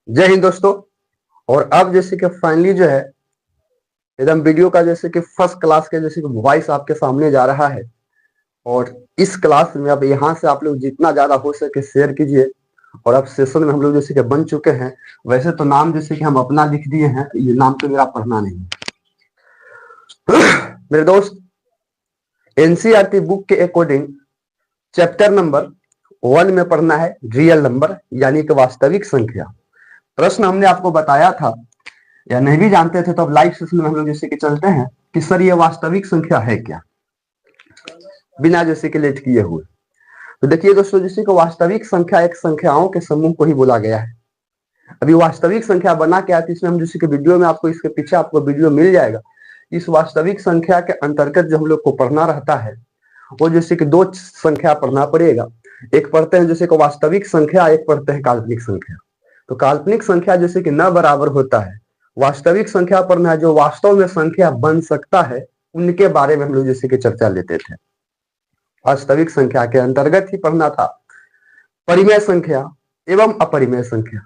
जय हिंद दोस्तों। और अब जैसे कि फाइनली जो है एकदम वीडियो का जैसे कि फर्स्ट क्लास के जैसे कि वॉइस आपके सामने जा रहा है। और इस क्लास में अब यहाँ से आप लोग जितना ज्यादा हो सके शेयर कीजिए। और अब सेशन में हम लोग जैसे कि बन चुके हैं। वैसे तो नाम जैसे कि हम अपना लिख दिए हैं, ये नाम तो मेरा पढ़ना नहीं मेरे दोस्त। एनसीईआरटी बुक के अकॉर्डिंग चैप्टर नंबर 1 में पढ़ना है रियल नंबर यानी कि वास्तविक संख्या। प्रश्न हमने आपको बताया था या नहीं भी जानते थे तो अब लाइव सेशन में हम लोग जैसे कि चलते हैं कि सर ये वास्तविक संख्या है क्या, बिना जैसे कि लेट किए हुए। तो देखिए दोस्तों, जैसे कि वास्तविक संख्या एक संख्याओं के समूह को ही बोला गया है। अभी वास्तविक संख्या बना क्या है, इसमें हम जैसे कि वीडियो में आपको इसके पीछे आपको वीडियो मिल जाएगा। इस वास्तविक संख्या के अंतर्गत जो हम लोग को पढ़ना रहता है वो जैसे कि दो संख्या पढ़ना पड़ेगा। एक पढ़ते हैं जैसे कि वास्तविक संख्या, एक पढ़ते हैं काल्पनिक संख्या। तो काल्पनिक संख्या जैसे कि न बराबर होता है, वास्तविक संख्या पढ़ना है जो वास्तव में संख्या बन सकता है, उनके बारे में हम लोग जैसे कि चर्चा लेते थे। वास्तविक संख्या के अंतर्गत ही पढ़ना था परिमेय संख्या एवं अपरिमेय संख्या।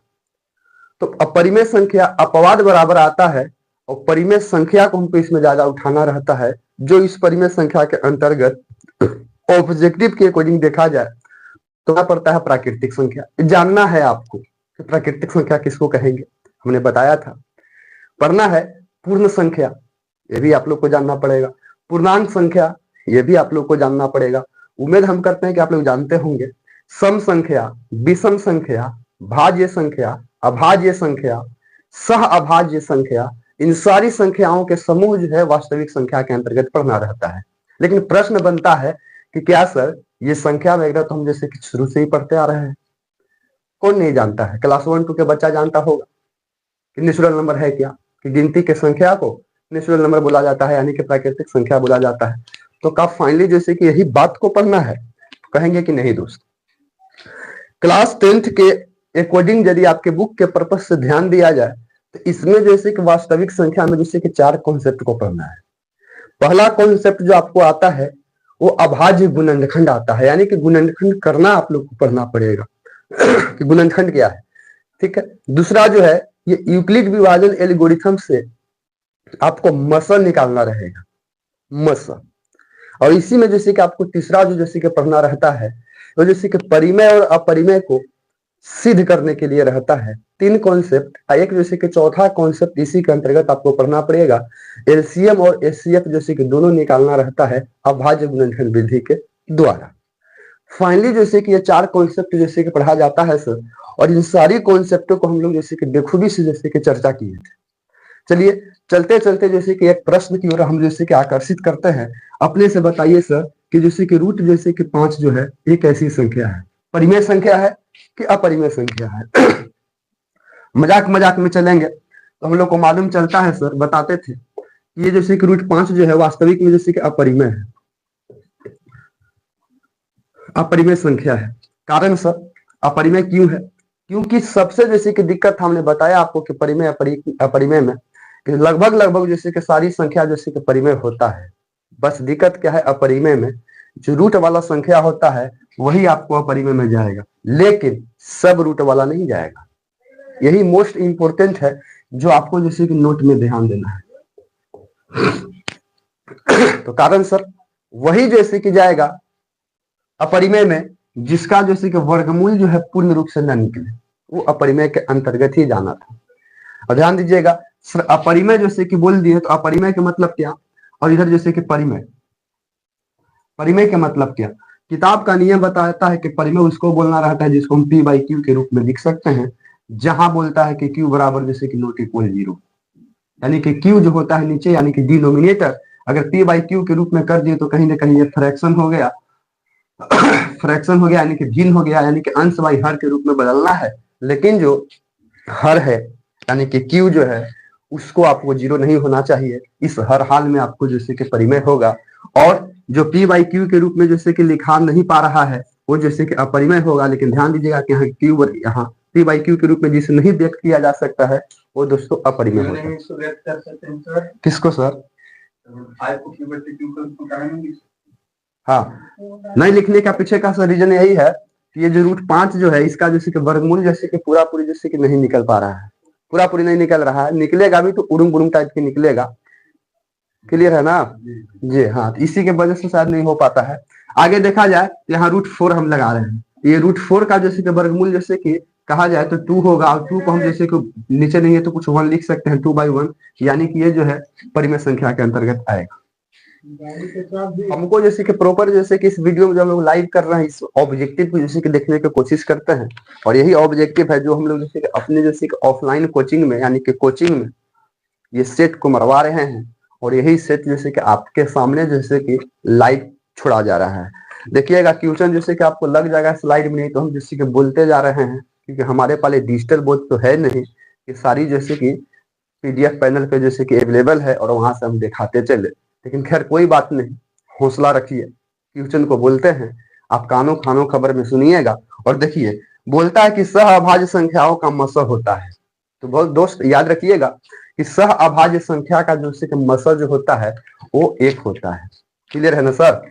तो अपरिमेय संख्या अपवाद बराबर आता है और परिमेय संख्या को हमको इसमें ज्यादा उठाना रहता है, जो इस परिमेय संख्या के अंतर्गत ऑब्जेक्टिव के अकॉर्डिंग देखा जाए तो क्या पड़ता है प्राकृतिक संख्या। जानना है आपको कि प्राकृतिक संख्या किसको कहेंगे, हमने बताया था। पढ़ना है पूर्ण संख्या, ये भी आप लोग को जानना पड़ेगा। पूर्णांक संख्या, ये भी आप लोग को जानना पड़ेगा। उम्मीद हम करते हैं कि आप लोग जानते होंगे। सम संख्या, विषम संख्या, भाज्य संख्या, अभाज्य संख्या, सह अभाज्य संख्या, इन सारी संख्याओं के समूह जो है वास्तविक संख्या के अंतर्गत पढ़ना रहता है। लेकिन प्रश्न बनता है कि क्या सर ये संख्या वगैरह तो हम जैसे कि शुरू से ही पढ़ते आ रहे हैं, कौन नहीं जानता है। क्लास 1-2 के बच्चा जानता होगा कि नेचुरल नंबर है क्या, कि गिनती के संख्या को नेचुरल नंबर बोला जाता है यानी कि प्राकृतिक संख्या बोला जाता है। तो कब फाइनली जैसे कि यही बात को पढ़ना है, कहेंगे कि नहीं दोस्त। क्लास 10th के अकॉर्डिंग यदि आपके बुक के पर्पज से ध्यान दिया जाए तो इसमें जैसे कि वास्तविक संख्या में जैसे कि 4 कॉन्सेप्ट को पढ़ना है। पहला कॉन्सेप्ट जो आपको आता है वो अभाज्य गुणनखंड आता है, यानी कि गुणनखंड करना आप लोग को पढ़ना पड़ेगा कि गुणनखंड क्या है। ठीक है। दूसरा जो है ये यूक्लिड विभाजन एल्गोरिथम से आपको मसल निकालना रहेगा, मसल। और इसी में जैसे कि आपको तीसरा जो जैसे कि पढ़ना रहता है तो जैसे कि परिमेय और अपरिमेय को सिद्ध करने के लिए रहता है 3 कॉन्सेप्ट। एक जैसे कि चौथा कॉन्सेप्ट इसी के अंतर्गत आपको पढ़ना पड़ेगा, एलसीएम और एचसीएफ जैसे कि दोनों निकालना रहता है अभाज्य गुणनखंड विधि के द्वारा। फाइनली जैसे कि ये 4 कॉन्सेप्ट जैसे कि पढ़ा जाता है सर, और इन सारी कॉन्सेप्टों को हम लोग जैसे कि बेखूबी से जैसे कि चर्चा किए थे। चलिए चलते चलते जैसे कि एक प्रश्न की ओर हम जैसे कि आकर्षित करते हैं। अपने से बताइए सर कि जैसे कि रूट जैसे कि 5 जो है ये कैसी संख्या है, परिमेय संख्या है कि अपरिमेय संख्या है। मजाक मजाक में चलेंगे तो हम लोग को मालूम चलता है सर, बताते थे ये जैसे कि रूट 5 जो है वास्तविक में जैसे कि अपरिमेय है, अपरिमेय संख्या है। कारण सर अपरिमेय क्यों है? क्योंकि सबसे जैसे कि दिक्कत हमने बताया आपको कि परिमेय अपरिमेय में कि लगभग लगभग जैसे कि सारी संख्या जैसे कि परिमेय होता है। बस दिक्कत क्या है अपरिमेय में, जो रूट वाला संख्या होता है वही आपको अपरिमेय में जाएगा, लेकिन सब रूट वाला नहीं जाएगा। यही मोस्ट इंपोर्टेंट है जो आपको जैसे कि नोट में ध्यान देना है। तो कारण सर वही जैसे कि जाएगा अपरिमेय में जिसका जैसे कि वर्गमूल जो है पूर्ण रूप से न निकले, वो अपरिमेय के अंतर्गत ही जाना था। और ध्यान दीजिएगा सर, अपरिमेय जैसे कि बोल दिए तो अपरिमेय के मतलब क्या, और इधर जैसे कि परिमेय, परिमेय के मतलब क्या। किताब का नियम बताता है कि परिमेय उसको बोलना रहता है जिसको हम पी बाई क्यू के रूप में लिख सकते हैं, जहां बोलता है कि क्यू बराबर जैसे कि नॉट इक्वल 0, यानी कि क्यू जो होता है नीचे यानी कि डिनोमिनेटर अगर पी बाई क्यू के रूप में कर दिए तो कहीं ना कहीं ये फ्रैक्शन हो गया, फ्रैक्शन हो गया यानी कि भिन्न हो गया, यानी कि अंश बाई हर के रूप में बदलना है। लेकिन जो हर है यानी कि क्यू जो है उसको आपको 0 नहीं होना चाहिए, इस हर हाल में आपको जैसे कि परिमेय होगा। और जो पी बाई क्यू के रूप में जैसे कि लिखा नहीं पा रहा है वो जैसे कि अपरिमेय होगा। लेकिन ध्यान दीजिएगा कि यहाँ क्यू यहाँ पी बाई क्यू के रूप में जिसे नहीं व्यक्त किया जा सकता है वो दोस्तों अपरिमेय होता है। किसको सर? हाँ, नहीं लिखने का पीछे का सर रीजन यही है ये जो रूट 5 जो है इसका जैसे कि वर्गमूल जैसे कि पूरा पूरी जैसे कि नहीं निकल पा रहा है, पूरा पूरी नहीं निकल रहा है, निकलेगा भी तो उड़ूम बुड़ूम टाइप की निकलेगा। क्लियर है ना? जी हाँ, तो इसी के वजह से शायद नहीं हो पाता है। आगे देखा जाए यहाँ रूट 4 हम लगा रहे हैं, ये रूट 4 का जैसे कि वर्गमूल जैसे कि कहा जाए तो 2 होगा, और 2 को हम जैसे कि नीचे नहीं है तो कुछ 1 लिख सकते हैं, 2/1, यानी कि ये जो है परिमेय संख्या के अंतर्गत आएगा। हमको जैसे कि प्रॉपर जैसे कि इस वीडियो में जब हम लोग लाइव कर रहे हैं इस ऑब्जेक्टिव को जैसे कि देखने की कोशिश करते हैं, और यही ऑब्जेक्टिव है जो हम लोग जैसे कि अपने जैसे कि ऑफलाइन कोचिंग में यानी कि कोचिंग में ये सेट को मरवा रहे हैं, और यही सेट जैसे कि आपके सामने जैसे कि लाइव छोड़ा जा रहा है। देखिएगा क्वेश्चन जैसे कि आपको लग जाएगा स्लाइड में, नहीं तो हम जैसे कि बोलते जा रहे हैं, क्योंकि हमारे पास डिजिटल बोर्ड तो है नहीं कि सारी जैसे कि पीडीएफ पैनल पे जैसे कि अवेलेबल है और वहां से हम दिखाते चले। लेकिन खैर कोई बात नहीं, हौसला रखिए, क्वेश्चन को बोलते हैं, आप कानों खानों खबर में सुनिएगा। और देखिए बोलता है कि सह अभाज्य संख्याओं का मसह होता है, तो बहुत दोस्त याद रखिएगा कि सह अभाज्य संख्या का जो मसह जो होता है वो 1 होता है। क्लियर है ना सर?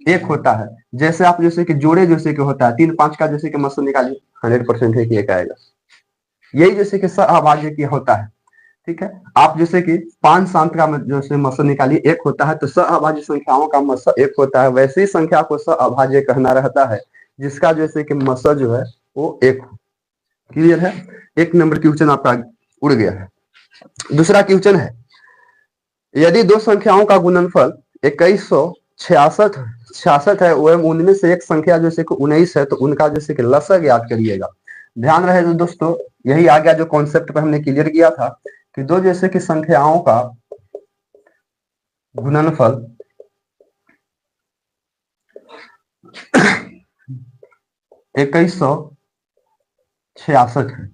1 होता है। जैसे आप जैसे कि जोड़े जैसे कि होता है 3 5 का जैसे कि मसह निकालिए, 100% है कि 1 आएगा। यही जैसे कि सह अभाज्य की होता है। ठीक है, आप जैसे कि 5 शांत का जैसे मसह निकालिए 1 होता है, तो सह अभाज्य संख्याओं का मसह 1 होता है। वैसे ही संख्या को सह अभाज्य कहना रहता है जिसका जैसे कि मसह जो है वो 1 हो। क्लियर है? 1 नंबर क्वेश्चन आपका उड़ गया है। दूसरा क्वेश्चन है, यदि दो संख्याओं का गुणनफल 2166 है एवं उनमें से एक संख्या जैसे कि 19 है, तो उनका जैसे कि लसअ ज्ञात करिएगा। ध्यान रहे दोस्तों, यही आ गया जो कॉन्सेप्ट पे हमने क्लियर किया था कि दो जैसे कि संख्याओं का गुणनफल 2166 है,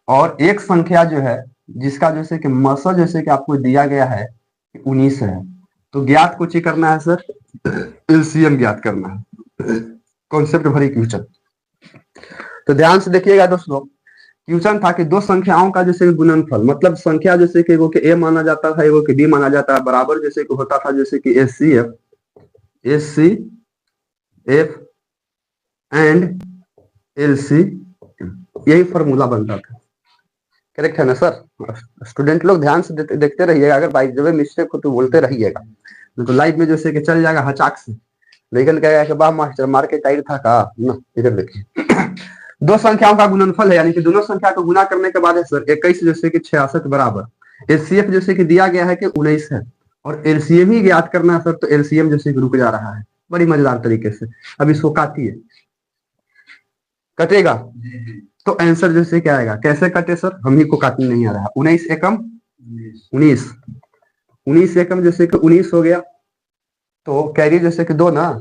और एक संख्या जो है जिसका जैसे कि मसह जैसे कि आपको दिया गया है 19 है, तो ज्ञात कुछ ही करना है सर, एलसीएम ज्ञात करना है। कॉन्सेप्ट भरी क्वेश्चन, तो ध्यान से देखिएगा दोस्तों। क्वेश्चन था कि दो संख्याओं का जैसे गुणनफल, मतलब संख्या जैसे कि एगो के ए माना जाता था, एगो के बी माना जाता है, बराबर जैसे कि होता था जैसे कि S C F and L C, यही फॉर्मूला बनता था। करेक्ट है ना सर? स्टूडेंट लोग ध्यान से देखते रहिएगा, अगर बाई द वे मिस्टेक हो तो बोलते रहिएगा, तो लाइव में जैसे कि चल जाएगा हचाक से, लेकिन कहेगा कि वाह मास्टर मार के टाइट था का ना। इधर देखिए दो संख्याओं का गुणनफल है, यानी कि दोनों संख्या को गुना करने के बाद है सर 21 जैसे कि 66 बराबर एचसीएफ जैसे कि दिया गया है कि 19 है, और एलसीएम ही ज्ञात करना है सर, तो एलसीएम जैसे कि रुक जा रहा है बड़ी मजेदार तरीके से। अब इसको काटिए, कटेगा तो आंसर जैसे क्या आएगा, कैसे कटे सर, हम ही को काटने नहीं आ रहा है। 19 एकम 19, 19 एकम जैसे कि 19 हो गया, तो कैरी जैसे कि 2 ना,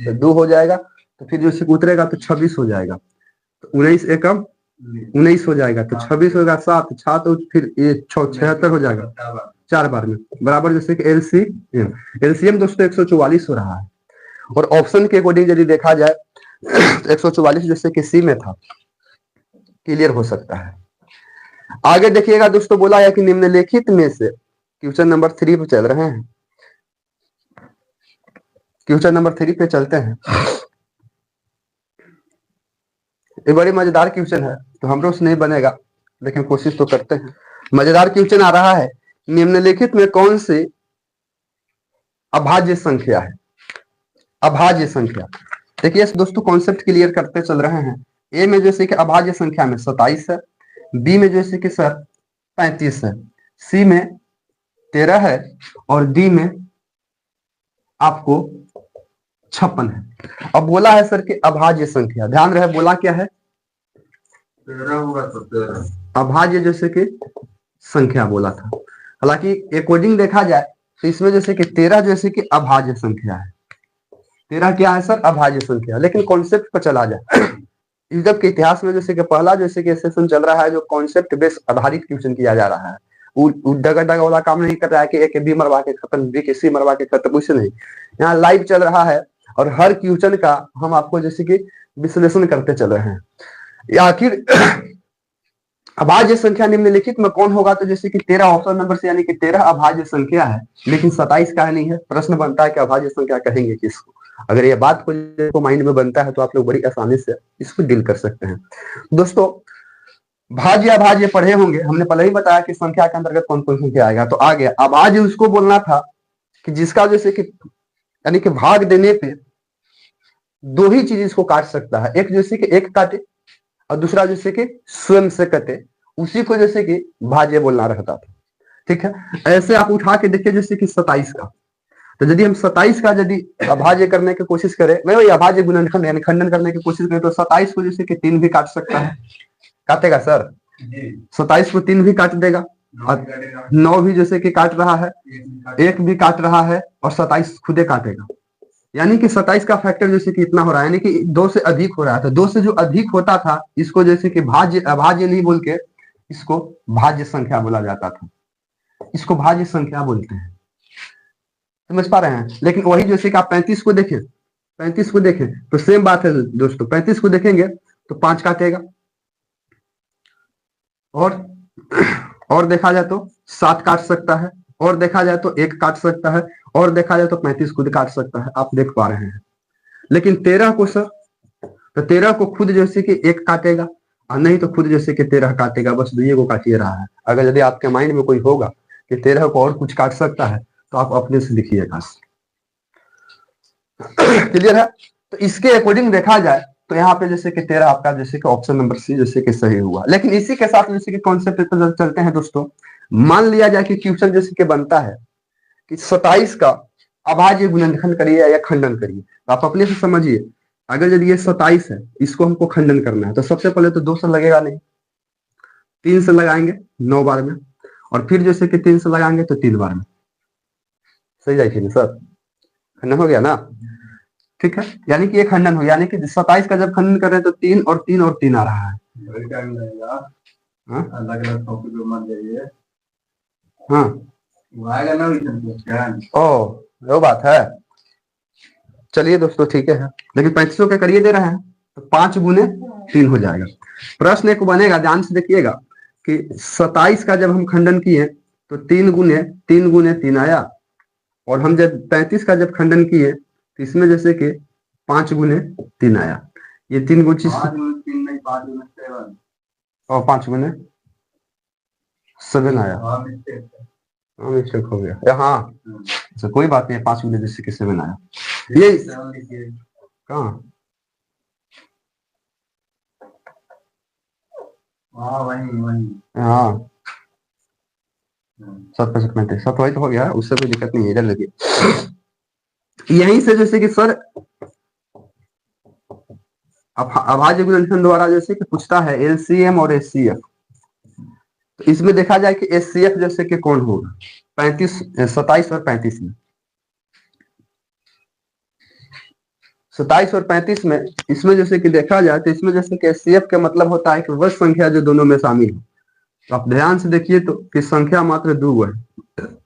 तो 2 हो जाएगा, तो फिर जैसे उतरेगा तो 26 हो जाएगा, तो 19 एकम 19 हो जाएगा, तो 26 होगा 7 6, तो फिर ये 76 हो जाएगा 4 बार में, बराबर जैसे कि एलसीएम दोस्तों 144 हो रहा है। और ऑप्शन के अकॉर्डिंग यदि देखा जाए तो 144 जैसे कि सी में था। क्लियर हो सकता है? आगे देखिएगा दोस्तों, बोला है कि निम्नलिखित में से, क्वेश्चन नंबर 3 पे चल रहे हैं, क्वेश्चन नंबर 3 पे चलते हैं। ये बड़ी मजेदार क्वेश्चन है, तो हम लोग से नहीं बनेगा लेकिन कोशिश तो करते हैं। मजेदार क्वेश्चन आ रहा है, निम्नलिखित में कौन सी अभाज्य संख्या है? अभाज्य संख्या, देखिए दोस्तों कॉन्सेप्ट क्लियर करते चल रहे हैं। ए में जैसे कि अभाज्य संख्या में 27 है, बी में जैसे कि सर 35 है, सी में 13 है, और डी में आपको 56 है। अब बोला है सर कि अभाज्य संख्या, ध्यान रहे बोला क्या है, 13 होगा तो 13 अभाज्य जैसे कि संख्या बोला था। हालांकि अकॉर्डिंग देखा जाए तो इसमें जैसे कि 13 जैसे कि अभाज्य संख्या है, 13 क्या है सर, अभाज्य संख्या। लेकिन कॉन्सेप्ट पर चला जाए, इजब के इतिहास में जैसे कि पहला जैसे कि सेशन चल रहा है जो कॉन्सेप्ट बेस आधारित क्वेश्चन किया जा रहा है, डगा डगा वाला काम नहीं कर रहा है कि ए के बी मरवा के खत्म, बी के सी मरवा के खत्म, कुछ नहीं। यहाँ लाइव चल रहा है और हर क्वेश्चन का हम आपको जैसे कि विश्लेषण करते चल रहे हैं। आखिर अभाज्य संख्या निम्नलिखित में कौन होगा, तो जैसे कि 13 ऑप्शन नंबर से, यानी कि 13 अभाज्य संख्या है, लेकिन 27 का नहीं है। प्रश्न बनता है कि अभाज्य संख्या कहेंगे किसको? अगर ये बात को माइंड में बनता है तो आप लोग बड़ी आसानी से इसको डील कर सकते हैं। दोस्तों भाज्य अभाज्य पढ़े होंगे, हमने पहले ही बताया कि संख्या के अंतर्गत कौन कौन संख्या आएगा। तो आ गया अभाज्य, उसको बोलना था कि जिसका जैसे कि यानी कि भाग देने पे दो ही चीज इसको काट सकता है, एक जैसे कि एक काटे और दूसरा जैसे कि स्वयं से कटे, उसी को जैसे कि भाज्य बोलना रहता था। ठीक है, ऐसे आप उठा के देखिए जैसे कि 27 का, तो यदि हम 27 का यदि अभाज्य करने की कोशिश करें, मैं वही अभाज्य गुणनखंड यानी खंडन करने की कोशिश करें, तो 27 को जैसे कि 3 भी काट सकता है। काटेगा सर? 27 को 3 भी काट देगा और 9 भी जैसे कि काट रहा है, 1 भी काट रहा है और 27 खुदे काटेगा। यानी कि 27 का फैक्टर जैसे कि इतना हो रहा है, यानी कि 2 से अधिक हो रहा था। 2 से जो अधिक होता था इसको जैसे कि भाज्य अभाज्य नहीं बोल के इसको भाज्य संख्या बोला जाता था, इसको भाज्य संख्या बोलते हैं। समझ पा रहे हैं? लेकिन वही जैसे कि आप 35 को देखें, 35 को देखें तो सेम बात है दोस्तों। 35 को देखेंगे तो 5 काटेगा और देखा जाए तो 7 काट सकता है, और देखा जाए तो 1 काट सकता है, और देखा जाए तो 35 खुद काट सकता है। आप देख पा रहे हैं। लेकिन 13 को सर, तो 13 को खुद जैसे कि 1 काटेगा और नहीं तो खुद जैसे कि 13 काटेगा, बस दुइये को काटिए रहा है। अगर यदि आपके माइंड में कोई होगा कि 13 को और कुछ काट सकता है तो आप अपने से लिखिएगा। क्लियर है? तो इसके अकॉर्डिंग देखा जाए तो यहाँ पे जैसे कि 13 आपका जैसे कि ऑप्शन नंबर सी जैसे कि सही हुआ। लेकिन इसी के साथ जैसे कि कॉन्सेप्ट पे चलते हैं दोस्तों। मान लिया जाए कि क्वेश्चन जैसे कि बनता है कि 27 का अभाज्य गुणनखंड करिए या खंडन करिए, तो आप अपने से समझिए। अगर यदि ये 27 है, इसको हमको खंडन करना है, तो सबसे पहले तो 2 से लगेगा नहीं, 3 से लगाएंगे 9 बार में, और फिर जैसे कि 3 से लगाएंगे तो 3 बार में। सही जाए सर? खंडन हो गया ना? ठीक है, यानी कि ये खंडन हो, यानी कि 27 का जब खंडन कर रहे हैं तो 3 और 3 और 3 आ रहा है। अलग अलग टॉपिक मान लीजिए। हाँ ओ, वो बात है। चलिए दोस्तों ठीक है, लेकिन 35 का करिए दे रहे हैं तो 5 गुने 3 हो जाएगा। प्रश्न एक बनेगा, ध्यान से देखिएगा कि 27 का जब हम खंडन किए तो 3 गुने 3 आया, और हम जब 35 का जब खंडन किए तो इसमें जैसे कि 5 गुने 3 आया। ये 3 गुची और 5 गुने 7 आया। मिस्टेक हो गया। हाँ अच्छा, कोई बात नहीं, 5 गुने जैसे कि 7 आया। ये कहाँ? हाँ 7 5 35 7 वही तो हो गया, उससे कोई दिक्कत नहीं है। इधर देखिए, यहीं से जैसे कि सर अभाज्य गुणनखंड द्वारा जैसे कि पूछता है एलसीएम और एचसीएफ, तो इसमें देखा जाए कि एचसीएफ जैसे कि कौन होगा 27 और 35 में। 27 और 35 में इसमें जैसे कि देखा जाए तो इसमें जैसे कि एचसीएफ का मतलब होता है कि वह संख्या जो दोनों में शामिल हो। तो आप ध्यान से देखिए तो कि संख्या मात्र 2 है,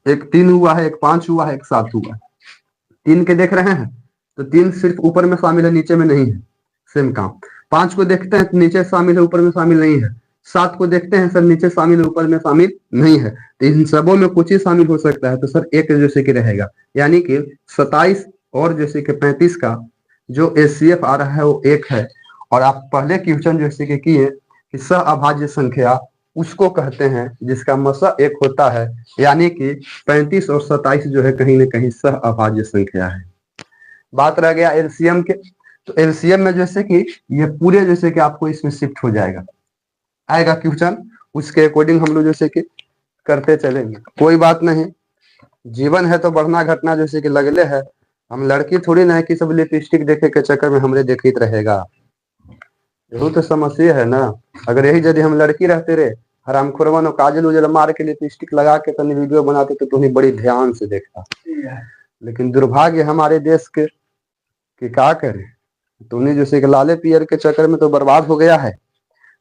एक 3 हुआ है, एक 5 हुआ है, एक 7 हुआ है। 3 के देख रहे हैं तो 3 सिर्फ ऊपर में शामिल है, नीचे में नहीं है, सेम काम। 5 को देखते हैं तो नीचे शामिल है, ऊपर में शामिल नहीं है। 7 को देखते हैं सर, नीचे शामिल है, ऊपर में शामिल नहीं है। तो इन सबों में कुछ ही शामिल हो सकता है, तो सर एक जैसे कि रहेगा। यानी कि 27 और जैसे कि 35 का जो एचसीएफ आ रहा है वो 1 है। और आप पहले क्वेश्चन जैसे कि किए कि सह अभाज्य संख्या उसको कहते हैं जिसका मसा 1 होता है, यानी कि 35 और 27 जो है कहीं ना कहीं सह अभाज्य संख्या है। बात रह गया एलसीएम के, तो एलसीएम में जैसे कि ये पूरे जैसे कि आपको इसमें शिफ्ट हो जाएगा, आएगा क्वेश्चन, उसके अकॉर्डिंग हम लोग जैसे कि करते चलेंगे। कोई बात नहीं, जीवन है तो बढ़ना घटना जैसे कि लगले है। हम लड़की थोड़ी ना है कि सब लिपस्टिक देखे के चक्कर में हमरे देखित रहेगा। यही तो समस्या है ना। अगर यही यदि हम लड़की रहते रहे हरामखोरवन और काजल उजल मार के लिपस्टिक लगा के तनी वीडियो बनाते तो तुम्हें बड़ी ध्यान से देखता। लेकिन दुर्भाग्य हमारे देश के कि क्या करें, तुमने जैसे कि लाले पियर के चक्कर में तो बर्बाद हो गया है,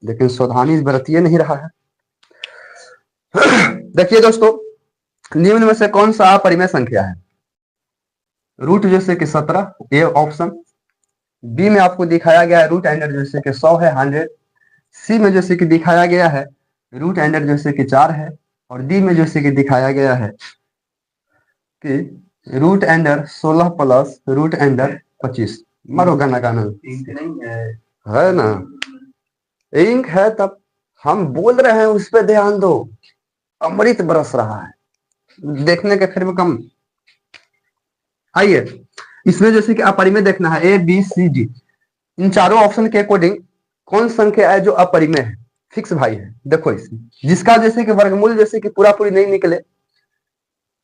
लेकिन सावधानी बरतिए नहीं रहा है। देखिए दोस्तों, निम्न में से कौन सा अपरिमेय संख्या है? रूट जैसे कि 17 ये ऑप्शन, बी में आपको दिखाया गया है रूट एंडर जैसे कि 100 है 100, सी में जैसे कि दिखाया गया है रूट एंडर जैसे कि 4 है, और डी में जैसे कि दिखाया गया है कि root under 16 plus root under 25। मरो गाना गाना इंक नहीं है ना, इंक है तब हम बोल रहे हैं, उस पर ध्यान दो। अमृत बरस रहा है, देखने के फिर भी कम। आइए, इसमें जैसे कि अपरिमेय देखना है, ABCD, इन चारों ऑप्शन के अकॉर्डिंग कौन संख्या है जो अपरिमेय है, फिक्स भाई है। देखो इसमें जिसका जैसे कि वर्गमूल जैसे कि पूरा पूरी नहीं निकले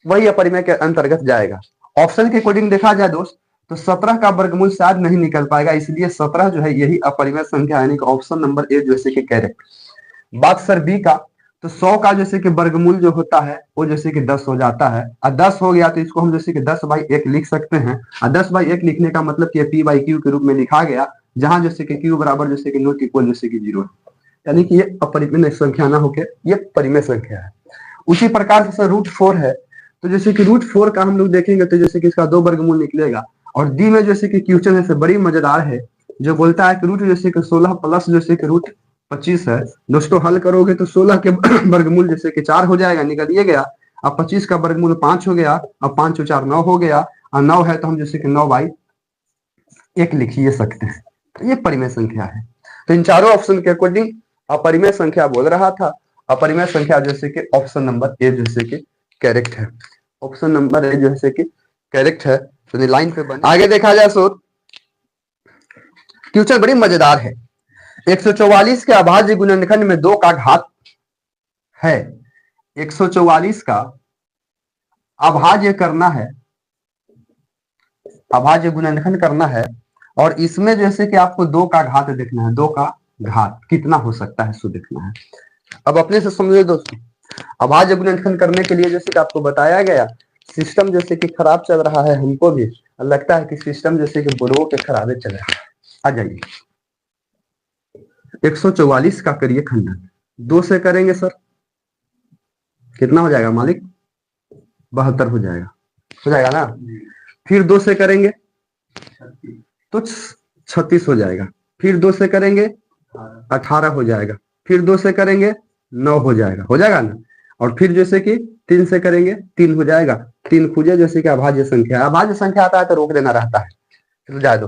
वही अपरिमेय के अंतर्गत जाएगा। ऑप्शन के अकॉर्डिंग देखा जाए दोस्त तो 17 का वर्गमूल शायद नहीं निकल पाएगा, इसलिए 17 जो है यही अपरिमेय संख्या, यानी कि ऑप्शन नंबर ए जैसे कि करेक्ट। बात सर बी का, तो 100 का जैसे कि वर्गमूल जो होता है वो जैसे कि 10 हो जाता है, और 10 हो गया तो इसको हम जैसे कि 10/1 लिख सकते हैं। और 10/1 लिखने का मतलब कि P/Q के रूप में लिखा गया, जहां जैसे कि Q बराबर जैसे कि नॉट इक्वल जैसे कि 0 है, यानी कि ये अपरिमेय संख्या ना होकर ये परिमेय संख्या है। उसी प्रकार से √4 है, तो जैसे कि √4 का हम लोग देखेंगे तो जैसे कि इसका 2 वर्गमूल निकलेगा। और डी में जैसे कि क्वेश्चन है बड़ी मजेदार है, जो बोलता है कि रूट जैसे कि 16 प्लस जैसे कि √25 है। दोस्तों हल करोगे तो 16 के वर्गमूल जैसे कि 4 हो जाएगा, निकल ये गया। अब 25 का वर्गमूल 5 हो गया, अब 5 और 4 9 हो गया, और 9 है तो हम जैसे कि 9/1 लिख ही सकते हैं, तो ये परिमेय संख्या है। तो इन चारों ऑप्शन के अकॉर्डिंग अपरिमेय संख्या बोल रहा था। अपरिमेय संख्या जैसे कि ऑप्शन नंबर ए जैसे कि करेक्ट है, ऑप्शन नंबर ए जैसे कि करेक्ट है। तो लाइन पे बने आगे देखा जाए सो क्वेश्चन बड़ी मजेदार है। 144 के अभाज्य गुणनखंड में 2 का घात है। 144 का अभाज्य करना है, अभाज्य गुणनखंड करना है, और इसमें जैसे कि आपको 2 का घात देखना है, 2 का घात कितना हो सकता है सो देखना है। अब अपने से समझो दोस्तों, अभाज्य गुणनखंड करने के लिए जैसे कि आपको बताया गया, सिस्टम जैसे कि खराब चल रहा है, हमको भी लगता है कि सिस्टम जैसे कि बुढ़वों के खराबे चल रहा है। आ जाइए, 144 का करिए खंडन, 2 से करेंगे सर कितना हो जाएगा मालिक, 72 हो जाएगा ना। फिर 2 से करेंगे तो 36 हो जाएगा, फिर 2 से करेंगे 18 हो जाएगा, फिर 2 से करेंगे 9 हो जाएगा ना। और फिर जैसे कि 3 से करेंगे 3 हो जाएगा। 3 खुजे जैसे कि अभाज्य संख्या, अभाज्य संख्या आता है तो रोक देना रहता है, फिर जाए दो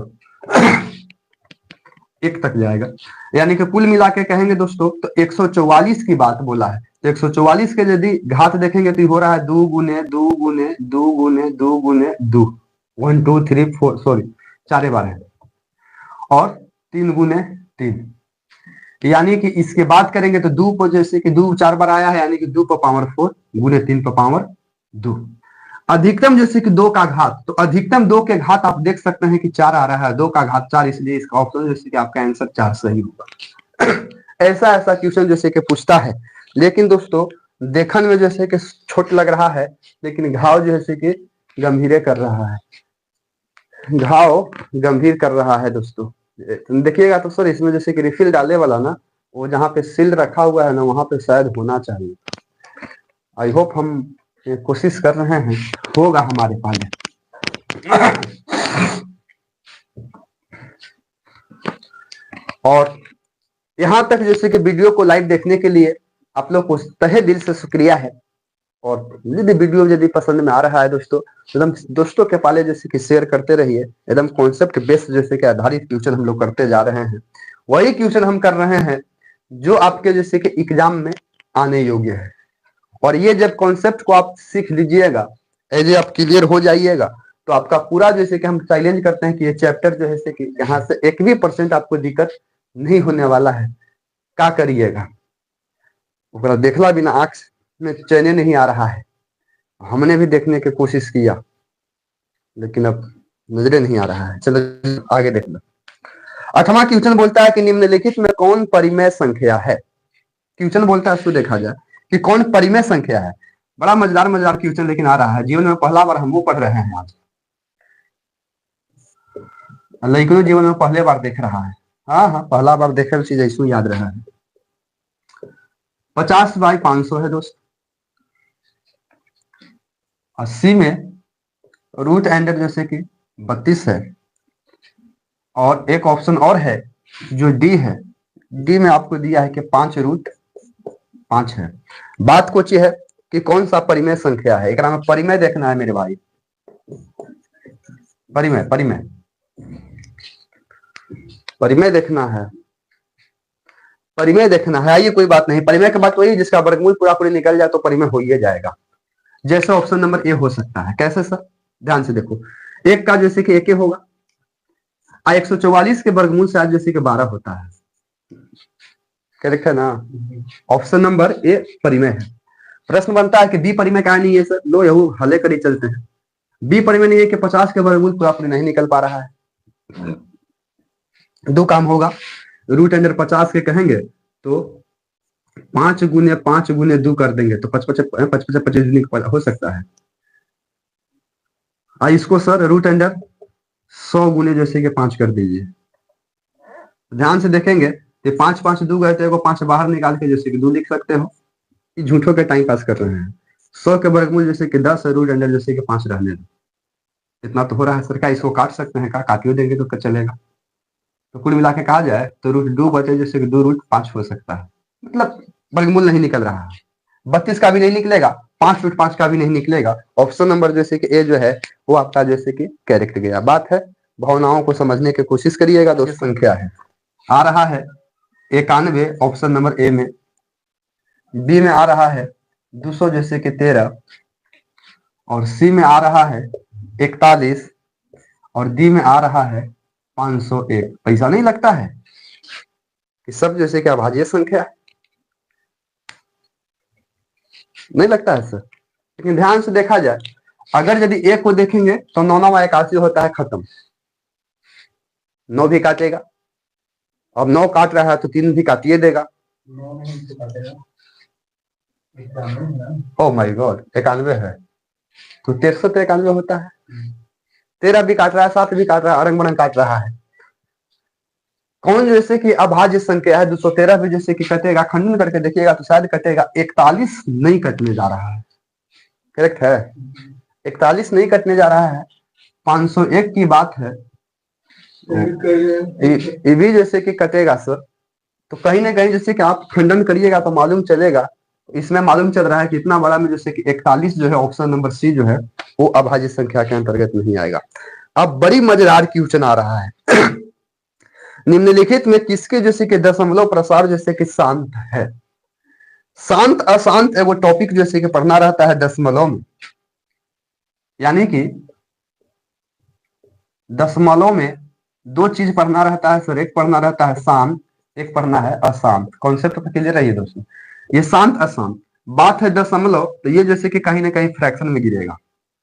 1 तक जाएगा। यानी कि कुल मिला के कहेंगे दोस्तों तो 144 की बात बोला है, तो 144 के यदि घात देखेंगे तो हो रहा है 2 गुने 2 गुने 2 गुने 2 गुने 2, 1 2 3 4 सॉरी 4 बार है, और 3 गुने 3, यानी कि इसके बात करेंगे तो 2 को जैसे कि 2 4 बार आया है, यानी कि 2 पर पावर 4 गुने 3 पर पावर 2। अधिकतम जैसे कि 2 का घात, तो अधिकतम 2 के घात आप देख सकते हैं कि 4 आ रहा है, 2 का घात 4, इसलिए इसका ऑप्शन जैसे कि आपका आंसर 4 सही होगा। ऐसा ऐसा क्वेश्चन जैसे कि पूछता है, लेकिन दोस्तों देखने में जैसे कि छोट लग रहा है, लेकिन घाव जैसे कि गंभीर कर रहा है, घाव गंभीर कर रहा है दोस्तों। देखिएगा तो सर इसमें जैसे कि रिफिल डालने वाला ना, वो जहाँ पे सील रखा हुआ है ना वहां पे शायद होना चाहिए। आई होप हम कोशिश कर रहे हैं, होगा हमारे पास। और यहाँ तक जैसे कि वीडियो को लाइव देखने के लिए आप लोग को तहे दिल से शुक्रिया है। और यदि वीडियो यदि पसंद में आ रहा है दोस्तों, एकदम दोस्तों के पाले जैसे कि शेयर करते रहिए। एकदम कॉन्सेप्ट बेस्ड जैसे कि आधारित क्वेश्चन हम लोग करते जा रहे हैं, वही क्वेश्चन हम कर रहे हैं जो आपके जैसे कि एग्जाम में आने योग्य है। और ये जब कॉन्सेप्ट को आप सीख लीजिएगा, एज आप क्लियर हो जाइएगा, तो आपका पूरा जैसे कि हम चैलेंज करते हैं कि ये चैप्टर जो है कि यहाँ से 1% आपको दिक्कत नहीं होने वाला है। क्या करिएगा, देखला बिना आंख में चैन नहीं आ रहा है। हमने भी देखने की कोशिश किया, लेकिन अब नजरे नहीं आ रहा है। चलो आगे देख लो। 8वां क्वेश्चन बोलता है कि निम्नलिखित में कौन परिमेय संख्या है। क्वेश्चन बोलता है इसको देखा जाए कि कौन परिमेय संख्या है। बड़ा मजेदार मजेदार क्वेश्चन लेकिन आ रहा है, जीवन में पहला बार हम वो पढ़ रहे हैं आज, लेकिन जीवन में पहले बार देख रहा है। हाँ पहला बार देखे चीज ऐसा याद रहा है। 50/500 है दोस्त। 80 में रूट एंडर जैसे कि 32 है, और एक ऑप्शन और है जो डी है, डी में आपको दिया है कि 5√5 है। बात कुछ है कि कौन सा परिमेय संख्या है, एक में परिमेय देखना है मेरे भाई, परिमेय परिमेय परिमेय देखना है, परिमेय देखना है। आइए कोई बात नहीं, परिमेय की बात वही जिसका वर्गमूल पूरा पूरी निकल जाए तो परिमेय हो ही जाएगा। जैसे ऑप्शन नंबर ए हो सकता है। कैसे सर? ध्यान से देखो, एक का जैसे कि एक होगा, 144 के वर्गमूल से आज जैसे कि 12 होता है। करेक्ट है ना? ऑप्शन नंबर ए परिमेय है। प्रश्न बनता है कि बी परिमेय क्या नहीं है सर? लो यहू हले करी चलते हैं। बी परिमेय नहीं है कि 50 के वर्गमूल पूरा पूरी नहीं निकल पा रहा है। दो काम होगा, रूट अंडर 50 के कहेंगे तो 5 गुने 5 गुने 2 कर देंगे तो 25 हो सकता है। इसको सर रूट अंडर 100 गुने जैसे कि 5 कर दीजिए। ध्यान से देखेंगे कि 5 5 2 गए तो 5 बाहर निकाल के जैसे कि 2 लिख सकते हो। झूठों के टाइम पास कर रहे हैं। 100 के वर्गमूल जैसे कि 10 है, रूट अंडर जैसे कि 5 रहने दो। इतना तो हो रहा है सर। क्या इसको काट सकते हैं? क्या काटियो देंगे तो चलेगा? तो कुल मिला के कहा जाए तो रूट 2 बचे जैसे कि 2 रूट 5 हो सकता है। मतलब वर्गमूल नहीं निकल रहा है। 32 का भी नहीं निकलेगा, 5 रूट 5 का भी नहीं निकलेगा। ऑप्शन नंबर जैसे कि ए जो है वो आपका जैसे कि करेक्ट गया। बात है, भावनाओं को समझने की कोशिश करिएगा। दोस्त संख्या है, आ रहा है 91 ऑप्शन नंबर ए में। बी में आ रहा है 200 जैसे कि 13, और सी में आ रहा है 41, और डी में आ रहा है 501। पैसा नहीं लगता है कि सब जैसे कि अभाज्य संख्या नहीं लगता है सर। लेकिन ध्यान से देखा जाए, अगर यदि एक को देखेंगे तो 9 9 81 होता है, खत्म। 9 भी काटेगा, अब 9 काट रहा है तो 3 भी काटिए देगा। ओ माय गॉड, 91 है तो 63 तो 91 होता है। 13 भी काट रहा है, 7 भी काट रहा है, अरंग बरंग काट रहा है। कौन जैसे कि अभाज्य संख्या है? 213 भी जैसे कि कटेगा, खंडन करके देखिएगा तो शायद कटेगा। 41 नहीं कटने जा रहा है। करेक्ट है, 41 नहीं कटने जा रहा है। 501 की बात है, ये भी जैसे कि कटेगा सर। तो कहीं ना कहीं जैसे कि आप खंडन करिएगा तो मालूम चलेगा। इसमें मालूम चल रहा है कि इतना बड़ा में जैसे कि 41 जो है ऑप्शन नंबर सी जो है वो अभाज्य संख्या के अंतर्गत नहीं आएगा। अब बड़ी मजेदार क्वेश्चन आ रहा है। निम्नलिखित में किसके जैसे कि दशमलव प्रसार जैसे कि शांत है? शांत अशांत एगो टॉपिक जैसे कि पढ़ना रहता है दशमलव में। यानी कि दशमलव में दो चीज पढ़ना रहता है सर। एक पढ़ना रहता है शांत, एक पढ़ना है अशांत। कॉन्सेप्ट तो क्लियर रहिए दोस्तों। ये शांत अशांत बात है दशमलव, तो ये जैसे कि कहीं ना कहीं फ्रैक्शन में गिरेगा।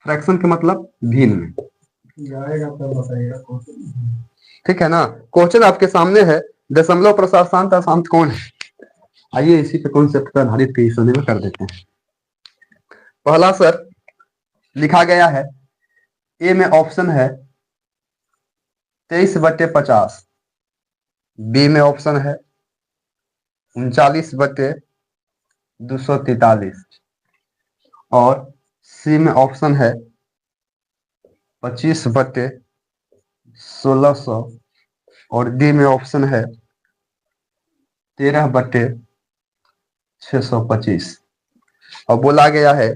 फ्रैक्शन के मतलब भिन्न में जाएगा तो बताइएगा। ठीक है ना? क्वेश्चन आपके सामने है, दशमलव प्रसार शांत अशांत कौन है? आइए इसी पे कॉन्सेप्ट पर आधारित क्वेश्चन में कर देते हैं। पहला सर लिखा गया है, ए में ऑप्शन है 23/50, बी में ऑप्शन है 39/243, और सी में ऑप्शन है 25/1600, और डी में ऑप्शन है 13/625। और बोला गया है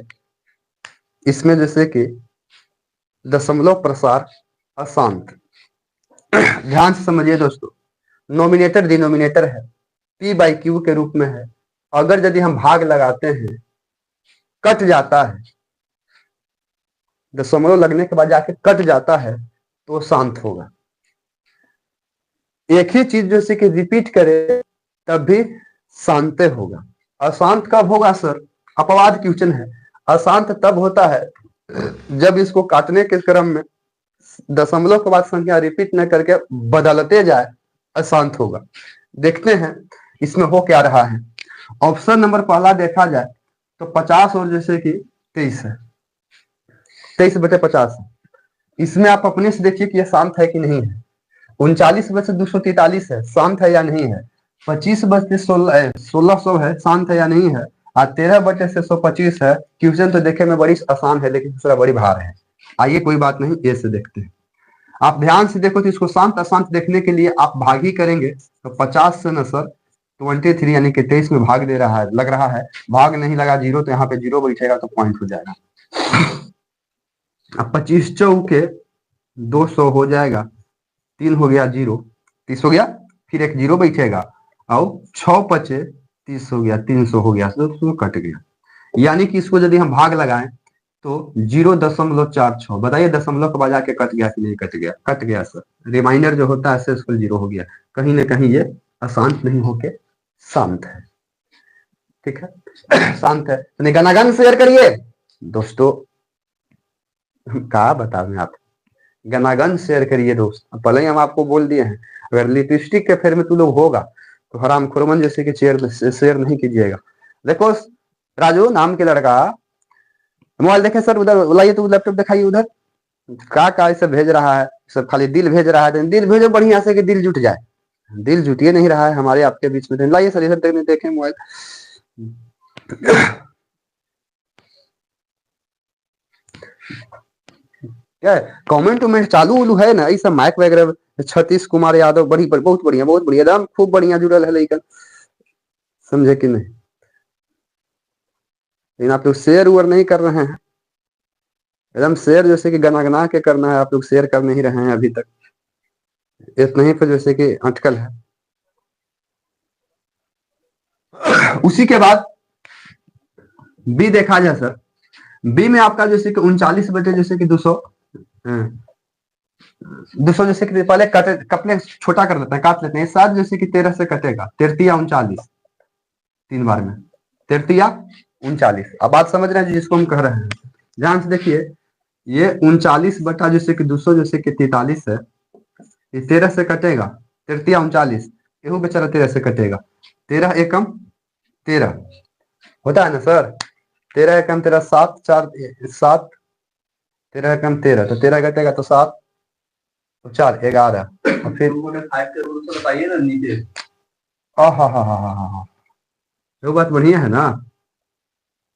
इसमें जैसे कि दशमलव प्रसार अशांत। ध्यान से समझिए दोस्तों, नोमिनेटर डिनोमिनेटर है, पी बाई क्यू के रूप में है। अगर यदि हम भाग लगाते हैं, कट जाता है, दशमलव लगने के बाद जाके कट जाता है तो शांत होगा। एक ही चीज जैसे कि रिपीट करे तब भी शांत होगा। अशांत कब होगा सर? अपवाद क्वेश्चन है। अशांत तब होता है जब इसको काटने के क्रम में दशमलव के बाद संख्या रिपीट न करके बदलते जाए, अशांत होगा। देखते हैं इसमें हो क्या रहा है। ऑप्शन नंबर पहला देखा जाए तो 50 और जैसे कि 23 है, 23/50 है। इसमें आप अपने से देखिए कि यह शांत है कि नहीं है। 39/243 है, शांत है या नहीं है। 25/1600 है, शांत है या नहीं है। और 13/625 है। क्वेश्चन तो देखे में बड़ी आसान है लेकिन दूसरा बड़ी भार है। आइए कोई बात नहीं, ये से देखते हैं। आप ध्यान से देखो तो इसको शांत अशांत देखने के लिए आप भाग ही करेंगे तो 50 से न सर 23 यानी कि 23 में भाग दे रहा है, लग रहा है। भाग नहीं लगा जीरो तो यहाँ पे जीरो बैठेगा तो पॉइंट हो जाएगा। अब 25 चौके 200 हो जाएगा, 3 हो गया जीरो, 30 हो गया, फिर एक जीरो बैठेगा और 6 पचे 30 हो गया, 300 हो गया, तो कट गया। यानी कि इसको यदि हम भाग लगाएं तो 0.46, बताइए दशमलव के बाद आके कट गया कि नहीं कट गया? कट गया सर। रिमाइंडर जो होता है सक्सेसफुल 0 हो गया, कहीं ना कहीं ये अशांत नहीं होके शांत है। ठीक है, शांत है। तो गनागन शेयर करिए दोस्तों, क्या बता मैं आप, गनागन शेयर करिए दोस्त। पहले ही हम आपको बोल दिए हैं, अगर लिपस्टिक के फेर में तू लोग होगा तो हराम खुरमन जैसे कि शेयर नहीं कीजिएगा। देखो राजू नाम के लड़का मोबाइल देखे सर, उधर लाइए तो लैपटॉप दिखाइए उधर, का ऐसे भेज रहा है, सब खाली दिल भेज रहा है। दिल भेजो बढ़िया से कि दिल जुट जाए, दिल जुटिए नहीं रहा है हमारे आपके बीच में। लाइए सर इधर देखें मोबाइल। क्या है, कमेंट उमेंट चालू उलू है ना, सब माइक वगैरह। सतीश कुमार यादव बहुत बढ़िया, बहुत बढ़िया, एकदम खूब बढ़िया जुड़ल है लेकिन, समझे कि नहीं? लेकिन आप लोग शेयर उयर नहीं कर रहे हैं, एकदम शेयर जैसे कि गना गना के करना है, आप लोग शेयर कर नहीं रहे हैं अभी तक, इतना ही पे जैसे कि अटकल है। उसी के बाद बी देखा जाए सर, बी में आपका जैसे कि 39 बटे जैसे कि 200, 200 जैसे कि पहले कपले छोटा कर देते हैं, काट लेते हैं। 7 जैसे कि 13 से कटेगा, 33 39, 3 बार में 33 39। अब बात समझ रहे हैं जिसको हम कह रहे हैं, ध्यान से देखिए। ये 39 बटा जैसे कि 200 जैसे कि 43 है, ये 13 से कटेगा, 33 39, ये बेचारा 13 से कटेगा। 13 एकम 13 होता है ना सर, 13 एकम 13, 7 4 7, 13 एकम 13, तो 13 कटेगा तो 7 तो 4 11, और फिर बताइए ना नीचे। हाँ हाँ हाँ हाँ हाँ हाँ, वो बात बढ़िया है ना।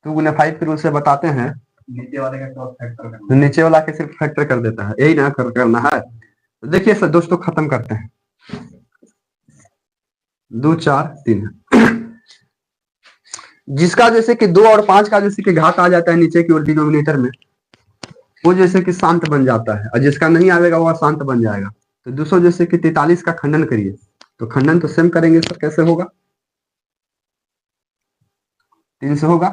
2 गुना 5 के रूल से बताते हैं, नीचे वाले का क्रॉस फैक्टर करना, तो नीचे वाला के सिर्फ फैक्टर कर देता है, यही ना करना है। तो देखिए सर दोस्तों, खत्म करते हैं। 2 4 3, जिसका जैसे कि 2 और 5 का जैसे कि घात आ जाता है नीचे की ओर डिनोमिनेटर में, वो जैसे कि शांत बन जाता है, और जिसका नहीं आएगा वो अशांत बन जाएगा। तो 200 जैसे कि 43 का खंडन करिए, तो खंडन तो सेम करेंगे सर, कैसे होगा? 3 से होगा,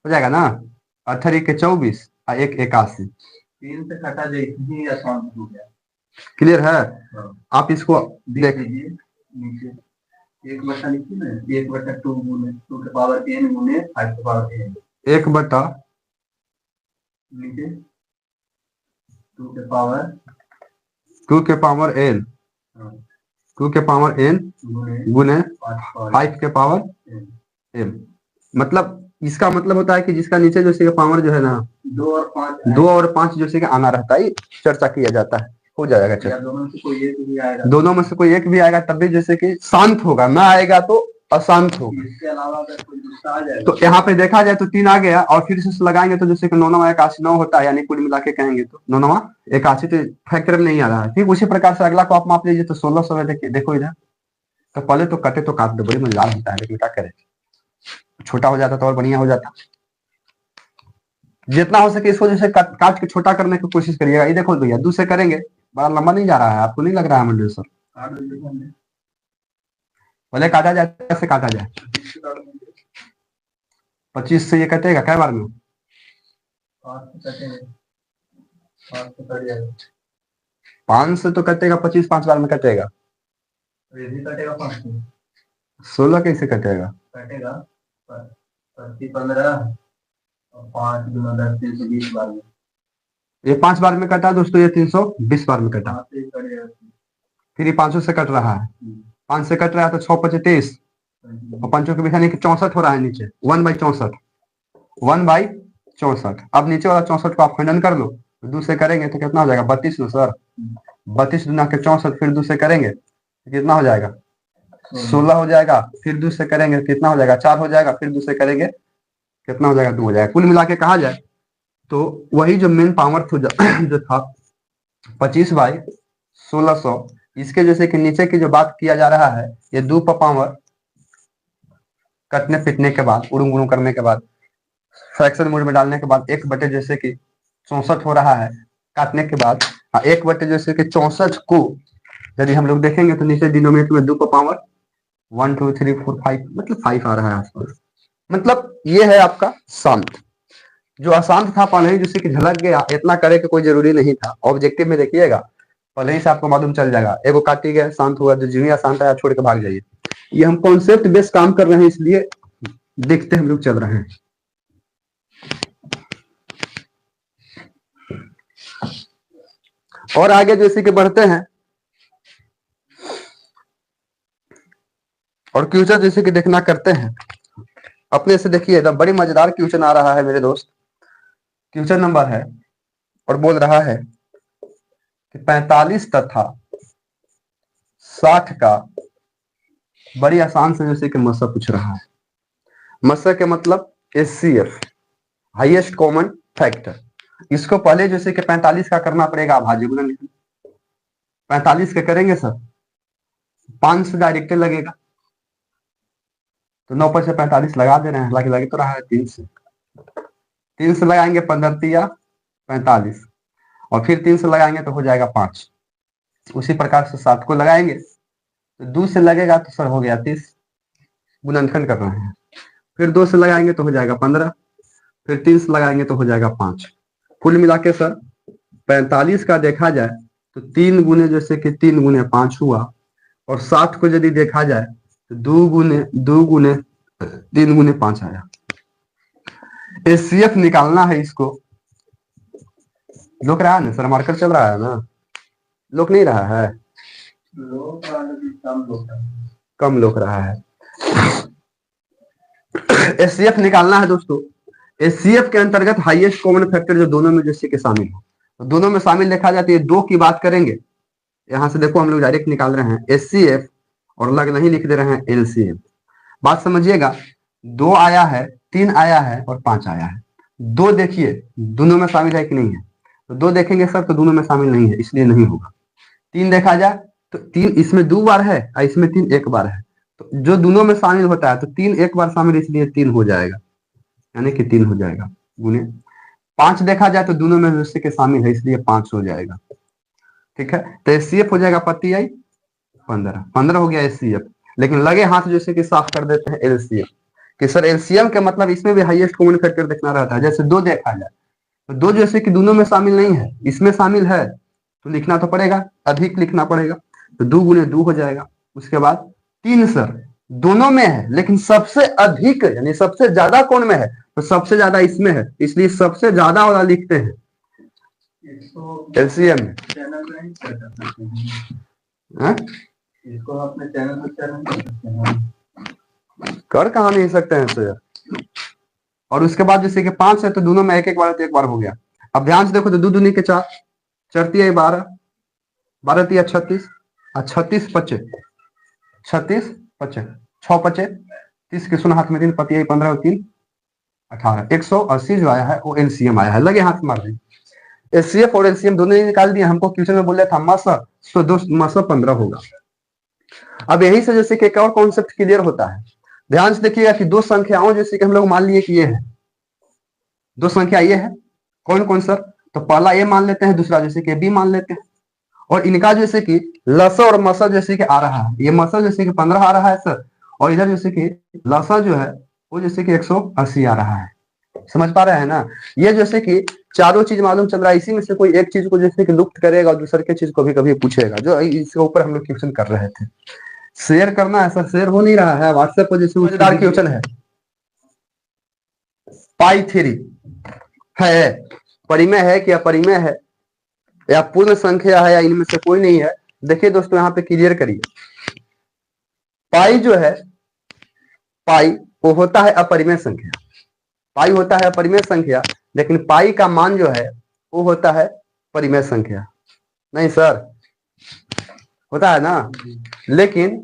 हो जाएगा ना। 18 के 24 और 1 81, 3 से कटा जाए अशांत हो गया। क्लियर है? आप इसको देख लीजिए नीचे, 1 बटा लिखिए ना, 1/2 गुने 2 के पावर n गुने 5 के पावर n, 1 बटा नीचे 2 के पावर n, 2 के पावर n गुने 5 के पावर n। मतलब इसका मतलब होता है कि जिसका नीचे जो से पावर जो है ना 2 और 5 जो से आना रहता है, चर्चा किया जाता है, हो जाएगा चर्चा। दोनों में से कोई एक भी आएगा, दोनों में से कोई एक भी आएगा तब भी जैसे कि शांत होगा, ना आएगा तो अशांत होगा। इसके अलावा अगर कोई दूसरा आ जाएगा तो यहाँ पे देखा जाए तो 3 आ गया, और फिर से लगाएंगे तो जैसे कि 9 9 81 9 होता है, यानी कुल मिला के कहेंगे तो 9 9 81, तो फैक्टर में नहीं आ रहा है। ठीक उसी प्रकार से अगला को आप माप लीजिए तो 1600 है। देखिए देखो इधर, तो पहले तो कटे तो काट दो, बड़ी मजेदार होता है, लेकिन क्या करें, छोटा हो जाता तो और बढ़िया हो जाता। जितना हो सके इसको जैसे काट के छोटा करने की कोशिश करिएगा। ये देखो भैया, 2 से करेंगे, बड़ा लंबा नहीं जा रहा है, आपको नहीं लग रहा है मंडल सर? पहले काटा जाए, कैसे काटा जाए? 25 से ये कटेगा क्या बार में? 5 से तो कटेगा, 25 5 बार में कटेगा, 16 कैसे कटेगा? 15 5 गुना 10 320 बार में, ये 5 बार में कटा दोस्तों, ये 320 बार में कटा। फिर ये 500 से कट रहा है, 5 से कट रहा है तो 6 5 23, और 5 के बिठाने की 64 हो रहा है नीचे, 1/64, 1/64। अब नीचे वाला 64 को आप खंडन कर लो, तो 2 से करेंगे तो कितना हो जाएगा? 32 ना सर, 32 गुना के 64, फिर 2 से करेंगे तो कितना हो जाएगा? 16 हो जाएगा। फिर 2 से करेंगे कितना हो जाएगा? 4 हो जाएगा। फिर 2 से करेंगे कितना हो जाएगा? 2 हो जाएगा। कुल मिला के कहा जाए तो वही जो मेन पावर जो था 25/1600, इसके जैसे कि नीचे की जो बात किया जा रहा है, ये 2 पर पावर कटने पिटने के बाद, उड़ूम गुड़ूम करने के बाद, फ्रैक्शन मोड में डालने के बाद 1 बटे जैसे कि 64 हो रहा है, काटने के बाद 1 बटे जैसे कि 64 को यदि हम लोग देखेंगे तो नीचे डिनोमिनेटर में 2 का पावर 1 2 3 4 5 मतलब 5 आ रहा है आसपास। मतलब ये है आपका शांत। जो अशांत था पहले ही जिससे कि झलक गया, इतना करे कि कोई जरूरी नहीं था। ऑब्जेक्टिव में देखिएगा पहले ही से आपको मालूम चल जाएगा, एगो काटी गया शांत हुआ, जो जीविया शांत आया छोड़ के भाग जाइए। ये हम कॉन्सेप्ट बेस काम कर रहे हैं, इसलिए देखते हम लोग चल रहे हैं। और आगे जैसे कि बढ़ते हैं और क्वेश्चन जैसे कि देखना करते हैं अपने से। देखिए एकदम बड़ी मजेदार क्वेश्चन आ रहा है मेरे दोस्त। क्वेश्चन नंबर है और बोल रहा है कि 45 तथा 60 का बड़ी आसान से जैसे कि मसला पूछ रहा है। मसला के मतलब एचसीएफ, हाईएस्ट कॉमन फैक्टर। इसको पहले जैसे कि 45 का करना पड़ेगा अभाज्य गुणनखंड। 45 का करेंगे सर 5 से डायरेक्ट लगेगा, तो 9 पर से 45 लगा दे रहे हैं, हालांकि लगे तो रहा है 3 से। 3 से लगाएंगे 15 या 45 और फिर 3 से लगाएंगे तो हो जाएगा 5। उसी प्रकार से 7 को लगाएंगे तो 2 से लगेगा तो सर हो गया 30, गुणनखंड कर रहे हैं। फिर 2 से लगाएंगे तो हो जाएगा 15, फिर 3 से लगाएंगे तो हो जाएगा 5। कुल मिला के सर 45 का देखा जाए तो 3 गुने जैसे कि 3 गुने 5 हुआ, और 60 को यदि देखा जाए तो 2 गुने 3 गुने 5 आया। एचसीएफ निकालना है इसको। लोक रहा है ना सर, मार्कर चल रहा है ना, लोक नहीं रहा है, कम लोक रहा है। एचसीएफ निकालना है दोस्तों। एचसीएफ के अंतर्गत हाईएस्ट कॉमन फैक्टर जो दोनों में जैसे के शामिल हो, तो दोनों में शामिल देखा जाए तो ये 2 की बात करेंगे। यहां से देखो हम लोग डायरेक्ट निकाल रहे हैं एचसीएफ और अलग नहीं लिख दे रहे हैं एलसीएफ। बात समझिएगा, 2 आया है, 3 आया है और 5 आया है। 2 देखिए दोनों में शामिल है कि नहीं है, तो 2 देखेंगे सर तो दोनों में शामिल नहीं है, इसलिए नहीं होगा। 3 देखा जाए तो 3 इसमें 2 बार है और इसमें 3 एक बार है, तो जो दोनों में शामिल होता है तो 3 एक बार शामिल, इसलिए 3 हो जाएगा, यानी कि 3 हो जाएगा गुने। 5 देखा जाए तो दोनों में जैसे के शामिल है, इसलिए 5 हो जाएगा। ठीक है, तो एचसीएफ हो जाएगा पति आई 15 हो गया एचसीएफ। लेकिन लगे हाथ जैसे कि साफ कर देते हैं एलसीएम, कि सर एलसीएम के मतलब इसमें भी हाईएस्ट कॉमन फैक्टर देखना रहता है। जैसे 2 देखा जाए तो 2 जैसे कि दोनों में शामिल नहीं है, इसमें शामिल है तो लिखना तो पड़ेगा, अधिक लिखना पड़ेगा, तो 2 गुने 2 हो जाएगा। उसके बाद 3 सर दोनों में है लेकिन सबसे अधिक यानी सबसे ज्यादा कौन में है, तो सबसे ज्यादा इसमें है, इसलिए सबसे ज्यादा वाला लिखते हैं एलसीएम में। इसको अपने चैनल पर कर कहा नहीं सकते हैं सर। और उसके बाद जैसे कि 5 है तो दोनों में एक एक बार तो एक बार हो गया। अब ध्यान से देखो तो 2 दूनी के 4, 4 तिया 12, 12 तिया 36, 36 पचे 36 पचे 6 पचे 30 के 0 हाथ में 3 पति 15 और 3 18, 180 जो आया है वो एलसीएम आया है। लगे हाथ मार दें, एचसीएफ और एलसीएम दोनों ही निकाल दिए। हमको क्वेश्चन में बोल रहा था मासा, तो दोस्त मासा 15 होगा। अब यही से जैसे कि एक और कॉन्सेप्ट क्लियर होता है। ध्यान से देखिएगा कि 2 संख्याओं जैसे कि हम लोग मान लिए कि ये है 2 संख्या, ये है कौन कौन सर, तो पहला ए मान लेते हैं, दूसरा जैसे कि बी मान लेते हैं, और इनका जैसे कि लसा और मसा जैसे कि आ रहा है। ये मसा जैसे कि 15 आ रहा है सर, और इधर जैसे कि लसा जो है वो जैसे कि 180 आ रहा है। समझ पा रहे हैं ना। ये जैसे कि चारों चीज मालूम चल रहा है, इसी में से कोई एक चीज को जैसे कि लुप्त करेगा और दूसरे के चीज को भी कभी पूछेगा, जो इसके ऊपर हम लोग क्वेश्चन कर रहे थे। शेयर करना है सर, शेयर हो नहीं रहा है व्हाट्सएप पर। जैसे मजेदार क्वेश्चन है, पाई 3 है परिमेय है कि अपरिमेय है या पूर्ण संख्या है या इनमें से कोई नहीं है। देखिए दोस्तों यहाँ पे क्लियर करिए, पाई जो है, पाई वो होता है अपरिमेय संख्या, पाई होता है अपरिमेय संख्या, लेकिन पाई का मान जो है वो होता है परिमेय संख्या। नहीं सर, होता है ना। लेकिन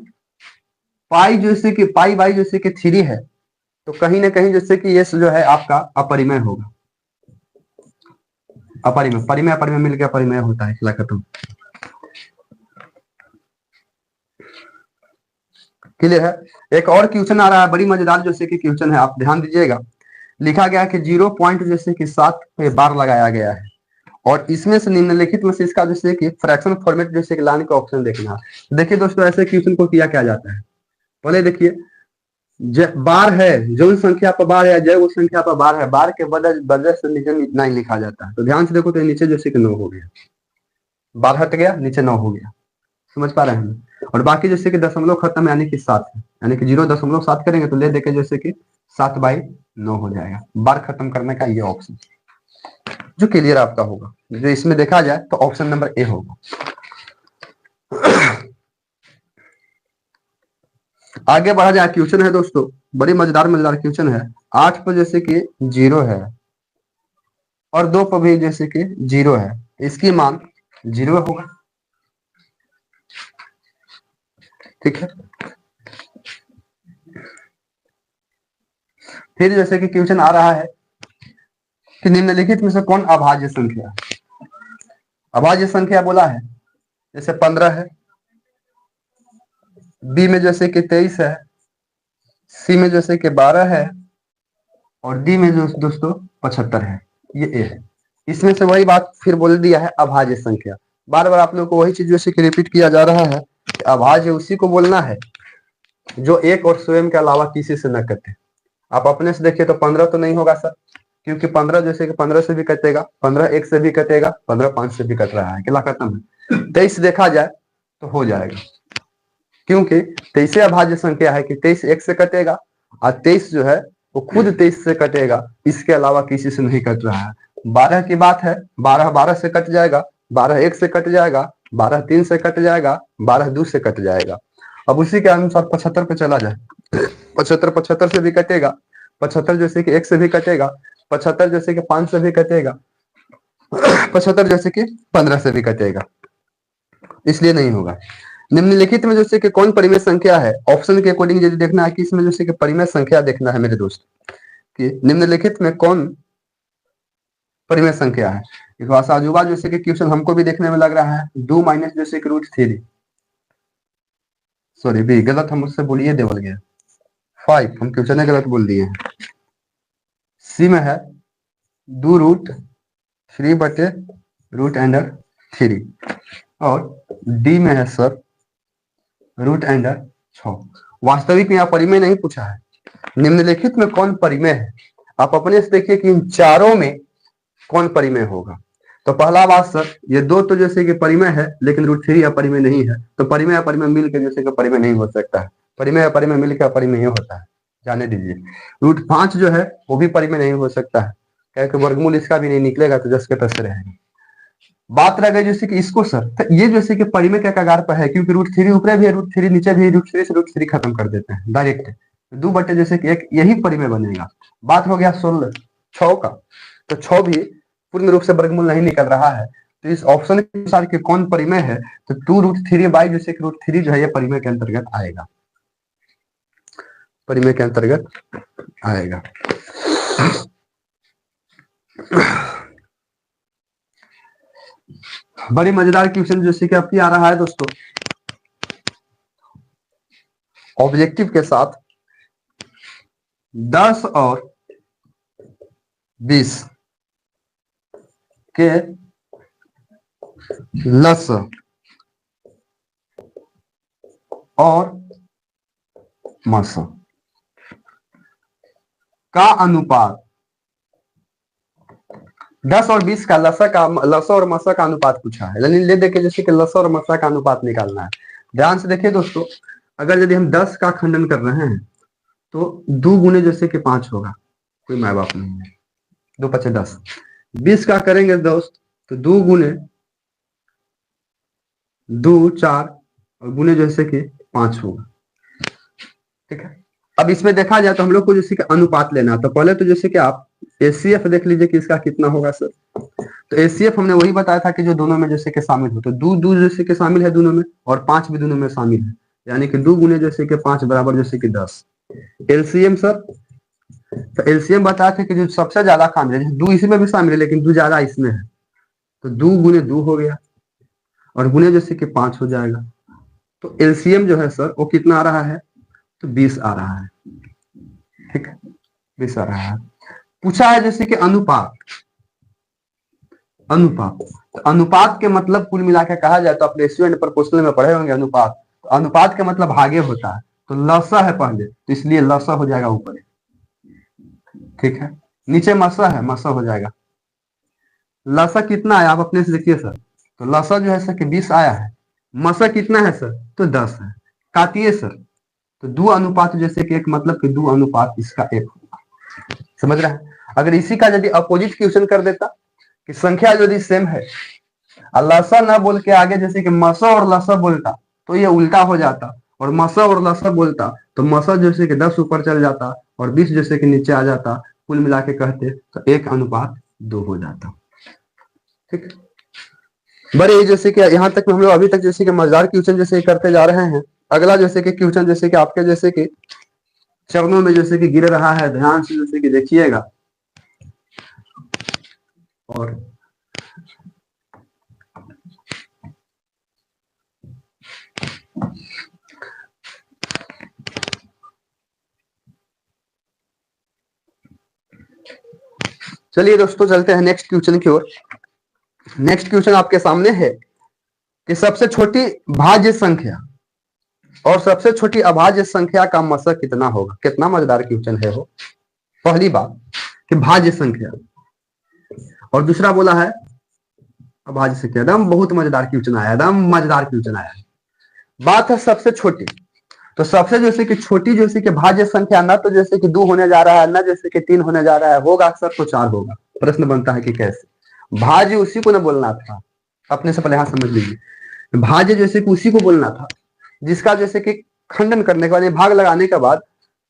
पाई जैसे कि पाई बाई जैसे कि 3 है, तो कहीं ना कहीं जैसे कि ये जो है आपका अपरिमेय होगा। अपरिमेय परिमेय अपरिमेय मिलकर अपरिमेय होता है, खत्म। क्लियर है। एक और क्वेश्चन आ रहा है बड़ी मजेदार जैसे कि क्वेश्चन है, आप ध्यान दीजिएगा। लिखा गया कि 0 पॉइंट जैसे कि 7 पे बार लगाया गया है और इसमें से निम्नलिखित में से इसका जैसे कि फ्रैक्शन फॉर्मेट जैसे कि लाने का ऑप्शन देखना है। देखिए दोस्तों, ऐसे क्वेश्चन को किया क्या जाता है, पहले देखिए बार है, जो संख्या पर बार है, जय वो संख्या पर बार है, बार के वजह से नीचे नहीं लिखा जाता है। तो ध्यान से देखो तो नीचे जैसे कि 9 हो गया, बार हट गया, नीचे 9 हो गया, समझ पा रहे हैं। और बाकी जैसे कि दशमलव खत्म यानी कि 7 है, यानी कि 0.7 करेंगे तो ले देके जैसे कि 7/9 हो जाएगा। बार खत्म करने का ये ऑप्शन जो क्लियर आपका होगा, जो इसमें देखा जाए तो ऑप्शन नंबर ए होगा। आगे बढ़ा जाए, क्वेश्चन है दोस्तों, बड़ी मजेदार क्वेश्चन है। 8 पर जैसे कि 0 है और 2 पर भी जैसे कि 0 है, इसकी मान 0 होगा, ठीक है। फिर जैसे कि क्वेश्चन आ रहा है कि निम्नलिखित में से कौन अभाज्य संख्या, अभाज्य संख्या बोला है, जैसे 15 है, बी में जैसे कि 23 है, सी में जैसे कि 12 है, और डी में जो दोस्तों 75 है, ये ए है। इसमें से वही बात फिर बोल दिया है, अभाज्य संख्या। बार बार आप लोग को वही चीज जैसे कि रिपीट किया जा रहा है कि अभाज्य उसी को बोलना है जो एक और स्वयं के अलावा किसी से न कटे। आप अपने से देखिए तो 15 तो नहीं होगा सर, क्योंकि 15 जैसे कि 15 से भी कटेगा, 15 1 से भी कटेगा, 15 5 से भी कट रहा है, किला खत्म है। 23 देखा जाए तो हो जाएगा, क्योंकि 23 अभाज्य संख्या है कि 23 1 से कटेगा, और 23 जो है वो खुद 23 से कटेगा, इसके अलावा किसी से नहीं कट रहा है। 12 की बात है, 12 12 से कट जाएगा, 12 1 से कट जाएगा, 12 3 से कट जाएगा, 12 2 से कट जाएगा। अब उसी के अनुसार 75 पे चला जाए, 75 75 से भी कटेगा, 75 जैसे कि 1 से भी कटेगा, 75 जैसे कि 5 से भी कटेगा, 75 जैसे कि 15 से भी कटेगा, इसलिए नहीं होगा। निम्नलिखित में जैसे कि कौन परिमेय संख्या है, ऑप्शन के अकॉर्डिंग यदि देखना है कि इसमें जैसे कि परिमेय संख्या देखना है मेरे दोस्त, कि निम्नलिखित में कौन परिमेय संख्या है। एक वासाजुबा जैसे कि क्वेश्चन हमको भी देखने में लग रहा है, 2 माइनस जैसे कि √3, सॉरी बी गलत, हम उससे बोलिए देवल गया 5, हम क्वेश्चन गलत बोल दिए हैं। सी में है 2√3/√3, और डी में है सर √6। वास्तविक में यहाँ परिमेय नहीं पूछा है, निम्नलिखित में कौन परिमेय है। आप अपने से देखिए कि इन चारों में कौन परिमेय होगा। तो पहला बात सर, ये 2 तो जैसे कि परिमेय है, लेकिन √3 अपरिमेय नहीं है, तो परिमेय अपरिमेय मिलकर जैसे कि परिमेय नहीं हो सकता है, परिमेय अपरिमेय मिलकर अपरिमेय होता है, जाने दीजिए। √5 जो है वो भी परिमेय नहीं हो सकता है, क्योंकि वर्गमूल इसका भी नहीं निकलेगा, तो 10 के 10 रहेगा। बात रह गई जैसे कि इसको सर, तो ये जैसे कि परिमेय के कगार पर है, क्योंकि √3 ऊपर भी है, √3 नीचे भी है, √3 से √3 खत्म कर देते हैं डायरेक्ट, 2 बटे जैसे कि 1, यही परिमेय बनेगा। बात हो गया 16 6 का, तो 6 भी पूर्ण रूप से वर्गमूल नहीं निकल रहा है, तो इस ऑप्शन के अनुसार कि कौन परिमेय है, तो 2√3 जैसे कि √3 जो है ये परिमेय के अंतर्गत आएगा, परिमेय के अंतर्गत आएगा। बड़ी मजेदार क्वेश्चन जैसे कि आपकी आ रहा है दोस्तों, ऑब्जेक्टिव के साथ 10 और 20 के लस और मस का अनुपात, 10 और 20 का लस और मसा का अनुपात पूछा है, यानी ले देखे जैसे कि लस और मसा का अनुपात निकालना है। ध्यान से देखिए दोस्तों, अगर यदि हम 10 का खंडन कर रहे हैं तो 2 गुने जैसे कि 5 होगा, कोई माँ बाप नहीं है, 2 5 10। 20 का करेंगे दोस्त तो 2 गुने 2 4 और गुने जैसे कि 5 होगा, ठीक है। अब इसमें देखा जाए तो हम लोग को जैसे कि अनुपात लेना है, तो पहले तो जैसे कि आप एचसीएफ देख लीजिए कि इसका कितना होगा सर। तो एचसीएफ हमने वही बताया था कि जो दोनों में जैसे कि शामिल हो, तो 2 जैसे कि शामिल है दोनों में, और 5 भी दोनों में शामिल है, यानी कि 2 गुने जैसे कि 5 बराबर जैसे कि 10। एलसीएम सर, तो एलसीएम बताया था कि जो सबसे ज्यादा शामिल है, 2 इसी में भी शामिल है लेकिन 2 ज्यादा इसमें है, तो 2 गुने 2 हो गया, और गुने जैसे कि 5 हो जाएगा। तो एलसीएम जो है सर वो कितना आ रहा है, तो 20 आ रहा है, ठीक है, 20 आ रहा है। पूछा है जैसे कि अनुपात, अनुपात। तो अनुपात के मतलब कुल मिलाकर कहा जाए तो आप रेशियो एंड प्रोपोर्शनल में पढ़े होंगे अनुपात। तो अनुपात के मतलब भागे होता है, तो लसा है पहले, तो इसलिए लसा हो जाएगा ऊपर, ठीक है। नीचे मसा है, मसा हो जाएगा। लसा कितना है आप अपने से देखिए सर। तो लसा जो है सर कि 20 आया है। मसा कितना है सर, तो 10 है। काटिए सर। तो दो अनुपात जैसे कि एक, मतलब कि दो अनुपात इसका एक होगा। समझ रहे हैं। अगर इसी का यदि अपोजिट क्वेश्चन कर देता कि संख्या यदि सेम है और लसा ना बोल के आगे जैसे कि मसा और लसा बोलता तो ये उल्टा हो जाता, और मसा और लसा बोलता तो मसा जैसे कि 10 ऊपर चल जाता और 20 जैसे कि नीचे आ जाता। कुल मिला के कहते तो 1:2 हो जाता, ठीक। बड़े जैसे कि यहाँ तक हम लोग अभी तक जैसे कि मजेदार क्वेश्चन जैसे करते जा रहे हैं। अगला जैसे कि क्वेश्चन जैसे कि आपके जैसे कि चरणों में जैसे कि गिर रहा है, ध्यान से जैसे कि देखिएगा। और चलिए दोस्तों चलते हैं नेक्स्ट क्वेश्चन की ओर। नेक्स्ट क्वेश्चन आपके सामने है कि सबसे छोटी भाज्य संख्या और सबसे छोटी अभाज्य संख्या का मसा कितना होगा। कितना मजेदार क्वेश्चन है वो। पहली बात कि भाज्य संख्या और दूसरा बोला है अभाज्य संख्या। एकदम बहुत मजेदार क्वेश्चन आया, एकदम मजेदार क्वेश्चन आया। बात है सबसे छोटी, तो सबसे जैसे कि छोटी जैसे कि भाज्य संख्या ना तो जैसे कि 2 होने जा रहा है, ना जैसे कि 3 होने जा रहा है, होगा अक्सर तो 4 होगा। प्रश्न बनता है कि कैसे। भाज्य उसी को ना बोलना था, अपने से पहले यहां समझ लीजिए। भाज्य जैसे कि उसी को बोलना था जिसका जैसे कि खंडन करने के बाद, भाग लगाने के बाद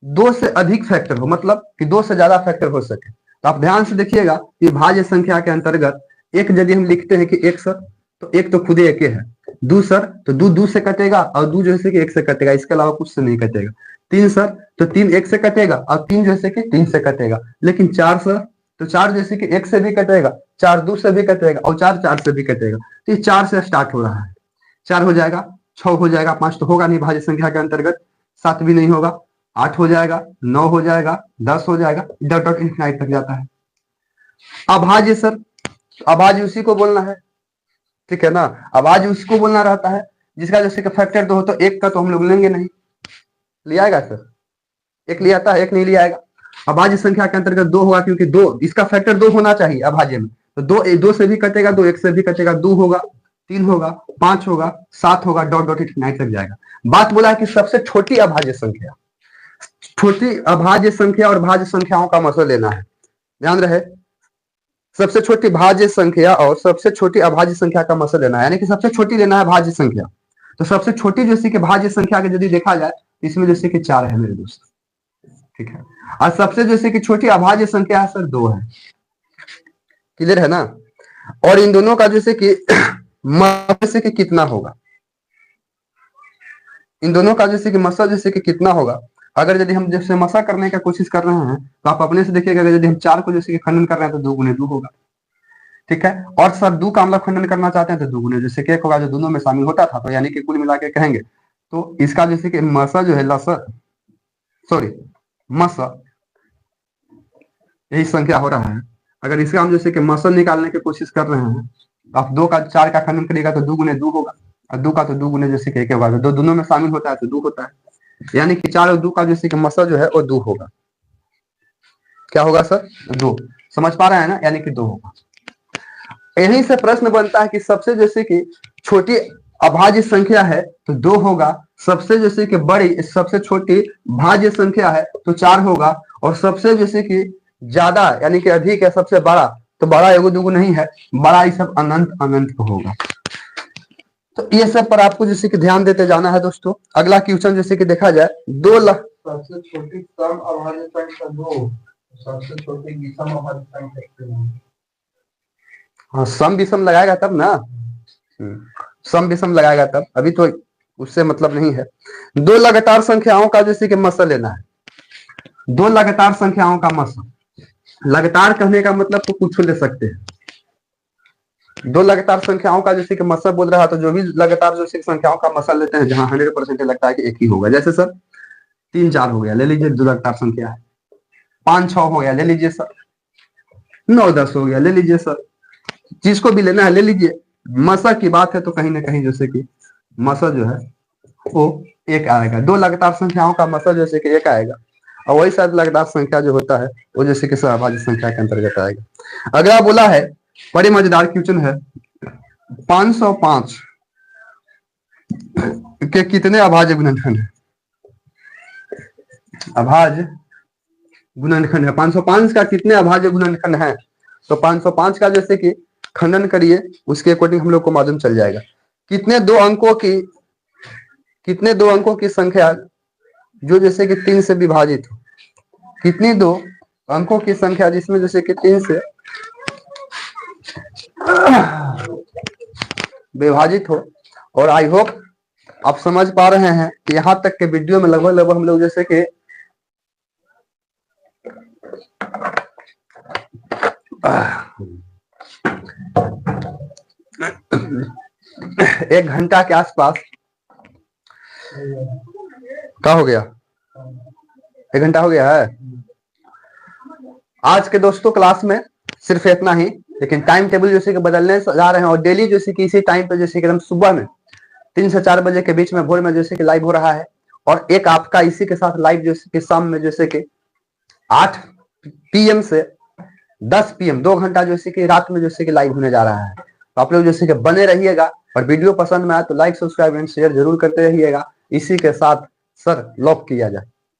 2 से अधिक फैक्टर हो, मतलब कि 2 से ज्यादा फैक्टर हो सके। तो आप ध्यान से देखिएगा कि भाज्य संख्या के अंतर्गत एक यदि हम लिखते हैं कि एक सर, तो एक तो खुदे एक है। दो सर तो दो से कटेगा और दो जैसे कि एक से कटेगा, इसके अलावा कुछ से नहीं कटेगा। तीन सर तो तीन एक से कटेगा और तीन जैसे कि 3 से कटेगा। लेकिन 4 सर तो 4 जैसे कि एक से भी कटेगा, 4 2 से भी कटेगा और 4 4 से भी कटेगा। तो ये 4 से स्टार्ट हो रहा है। 4 हो जाएगा, 6 हो जाएगा, 5 तो होगा नहीं भाज्य संख्या के अंतर्गत, 7 भी नहीं होगा, 8 हो जाएगा, 9 हो जाएगा, 10 हो जाएगा, डॉट डॉट इंफिनाइट तक जाता है। अभाज्य सर, अभाज्य उसी को बोलना है, ठीक है ना। अभाज्य उसको बोलना रहता है जिसका जैसे कि फैक्टर 2 हो, तो एक का तो हम लोग लेंगे नहीं। लिया आएगा सर, एक लिया आता है, एक नहीं लिया आएगा। अभाज्य संख्या के अंतर्गत 2 होगा क्योंकि 2 इसका फैक्टर 2 होना चाहिए अभाज्य में। तो 2 से भी कटेगा, 2 एक से भी कटेगा, 2 होगा, 3 होगा, 5 होगा, 7 होगा, डॉट डॉट इनफिनाइट तक जाएगा। बात बोला है कि सबसे छोटी अभाज्य संख्या, छोटी अभाज्य संख्या और भाज्य संख्याओं का मतलब लेना है, ध्यान रहे। सबसे छोटी भाज्य संख्या और सबसे छोटी अभाज्य संख्या का मतलब लेना है, यानी कि सबसे छोटी लेना है भाज्य संख्या। तो सबसे छोटी जैसे कि भाज्य संख्या के यदि देखा जाए तो इसमें जैसे कि 4 है मेरे दोस्त, ठीक है। और सबसे जैसे कि छोटी अभाज्य संख्या है सर 2 है। क्लियर है ना। और इन दोनों का जैसे कि मसा से कि कितना होगा, इन दोनों का जैसे कि मसा जैसे कि कितना होगा। अगर यदि हम जैसे मसा करने का कोशिश कर रहे हैं तो आप अपने से देखिएगा, यदि हम 4 को जैसे कि खंडन कर रहे हैं तो 2 गुने 2 होगा, ठीक है। और सर 2 का हम लोग खंडन करना चाहते हैं तो 2 गुने जैसे कि 1 होगा, जो दोनों में शामिल होता था। तो यानी कि कुल मिला के कहेंगे तो इसका जैसे कि मसा जो है लसा, सॉरी मसा, यही संख्या हो रहा है। अगर इसका हम जैसे कि मसा निकालने की कोशिश कर रहे हैं तो आप 2 का 4 का खंडन करिएगा तो 2 गुने 2 होगा, और 2 का तो 2 गुने जैसे कि 1 होगा, तो दोनों में शामिल होता है तो 2 होता है। यानी कि 4 और 2 का जैसे कि मसा जो है वो 2 होगा। क्या होगा सर, 2। समझ पा रहे हैं ना, यानी कि 2 होगा। यहीं से प्रश्न बनता है कि सबसे जैसे कि छोटी अभाज्य संख्या है तो 2 होगा, सबसे जैसे कि बड़ी सबसे छोटी भाज्य संख्या है तो 4 होगा, और सबसे जैसे कि ज्यादा यानी कि अधिक है सबसे बड़ा, तो बड़ा एगो दूगो नहीं है, बड़ा ये सब अनंत अनंत होगा। तो ये सब पर आपको जैसे कि ध्यान देते जाना है दोस्तों। अगला क्वेश्चन जैसे कि देखा जाए 2 लाख, सबसे छोटी सम अभाज्य संख्या 2, सबसे छोटी विषम अभाज्य संख्या 3। हाँ सम विषम लगाएगा तब ना, सम विषम लगाएगा तब, अभी तो उससे मतलब नहीं है। 2 लगातार संख्याओं का जैसे कि मसल लेना है, 2 लगातार संख्याओं का मसल। लगातार कहने का मतलब तो कुछ ले सकते हैं। 2 लगातार संख्याओं का जैसे कि मसल बोल रहा, तो जो भी लगातार जैसे संख्याओं का मसल लेते हैं जहां 100% लगता है कि एक ही होगा। जैसे सर 3 4 हो गया, ले लीजिए 2 लगातार संख्या है। 5 6 हो गया, ले लीजिए सर। 9 10 हो गया, ले लीजिए सर। चीज को भी लेना है ले लीजिए। मसा की बात है तो कहीं ना कहीं जैसे कि मसा जो है वो एक आएगा। दो लगातार संख्याओं का मसा जैसे कि एक आएगा, और वही साथ लगातार संख्या जो होता है वो जैसे कि सहभाज्य संख्या के अंतर्गत आएगा। अगला बोला है, बड़ी मजेदार क्वेश्चन है, 505 के कितने अभाज्य गुणनखंड है? अभाज्य गुणनखंड है 505 का कितने अभाज्य गुणनखंड है? तो 505 का जैसे कि खंडन करिए, उसके अकॉर्डिंग हम लोग को मालूम चल जाएगा। कितने दो अंकों की संख्या जो जैसे कि 3 से विभाजित हो? कितनी दो अंकों की संख्या जिसमें जैसे कि 3 से विभाजित हो? और आई होप आप समझ पा रहे हैं कि यहाँ तक के वीडियो में लगभग हम लोग जैसे कि एक घंटा के आसपास क्या हो गया, 1 घंटा हो गया है। आज के दोस्तों क्लास में सिर्फ इतना ही, लेकिन टाइम टेबल जैसे कि बदलने जा रहे हैं और डेली जैसे कि इसी टाइम पे जैसे कि हम सुबह में 3 से 4 बजे के बीच में भोर में जैसे कि लाइव हो रहा है, और एक आपका इसी के साथ लाइव जैसे कि शाम में जैसे कि 8 PM से 10 PM 2 घंटा जैसे कि रात में जैसे कि लाइव होने जा रहा है। तो आप लोग जैसे कि बने रहिएगा, और वीडियो पसंद में आए तो लाइक सब्सक्राइब एंड शेयर जरूर करते रहिएगा। इसी के साथ सर लॉक किया जाए।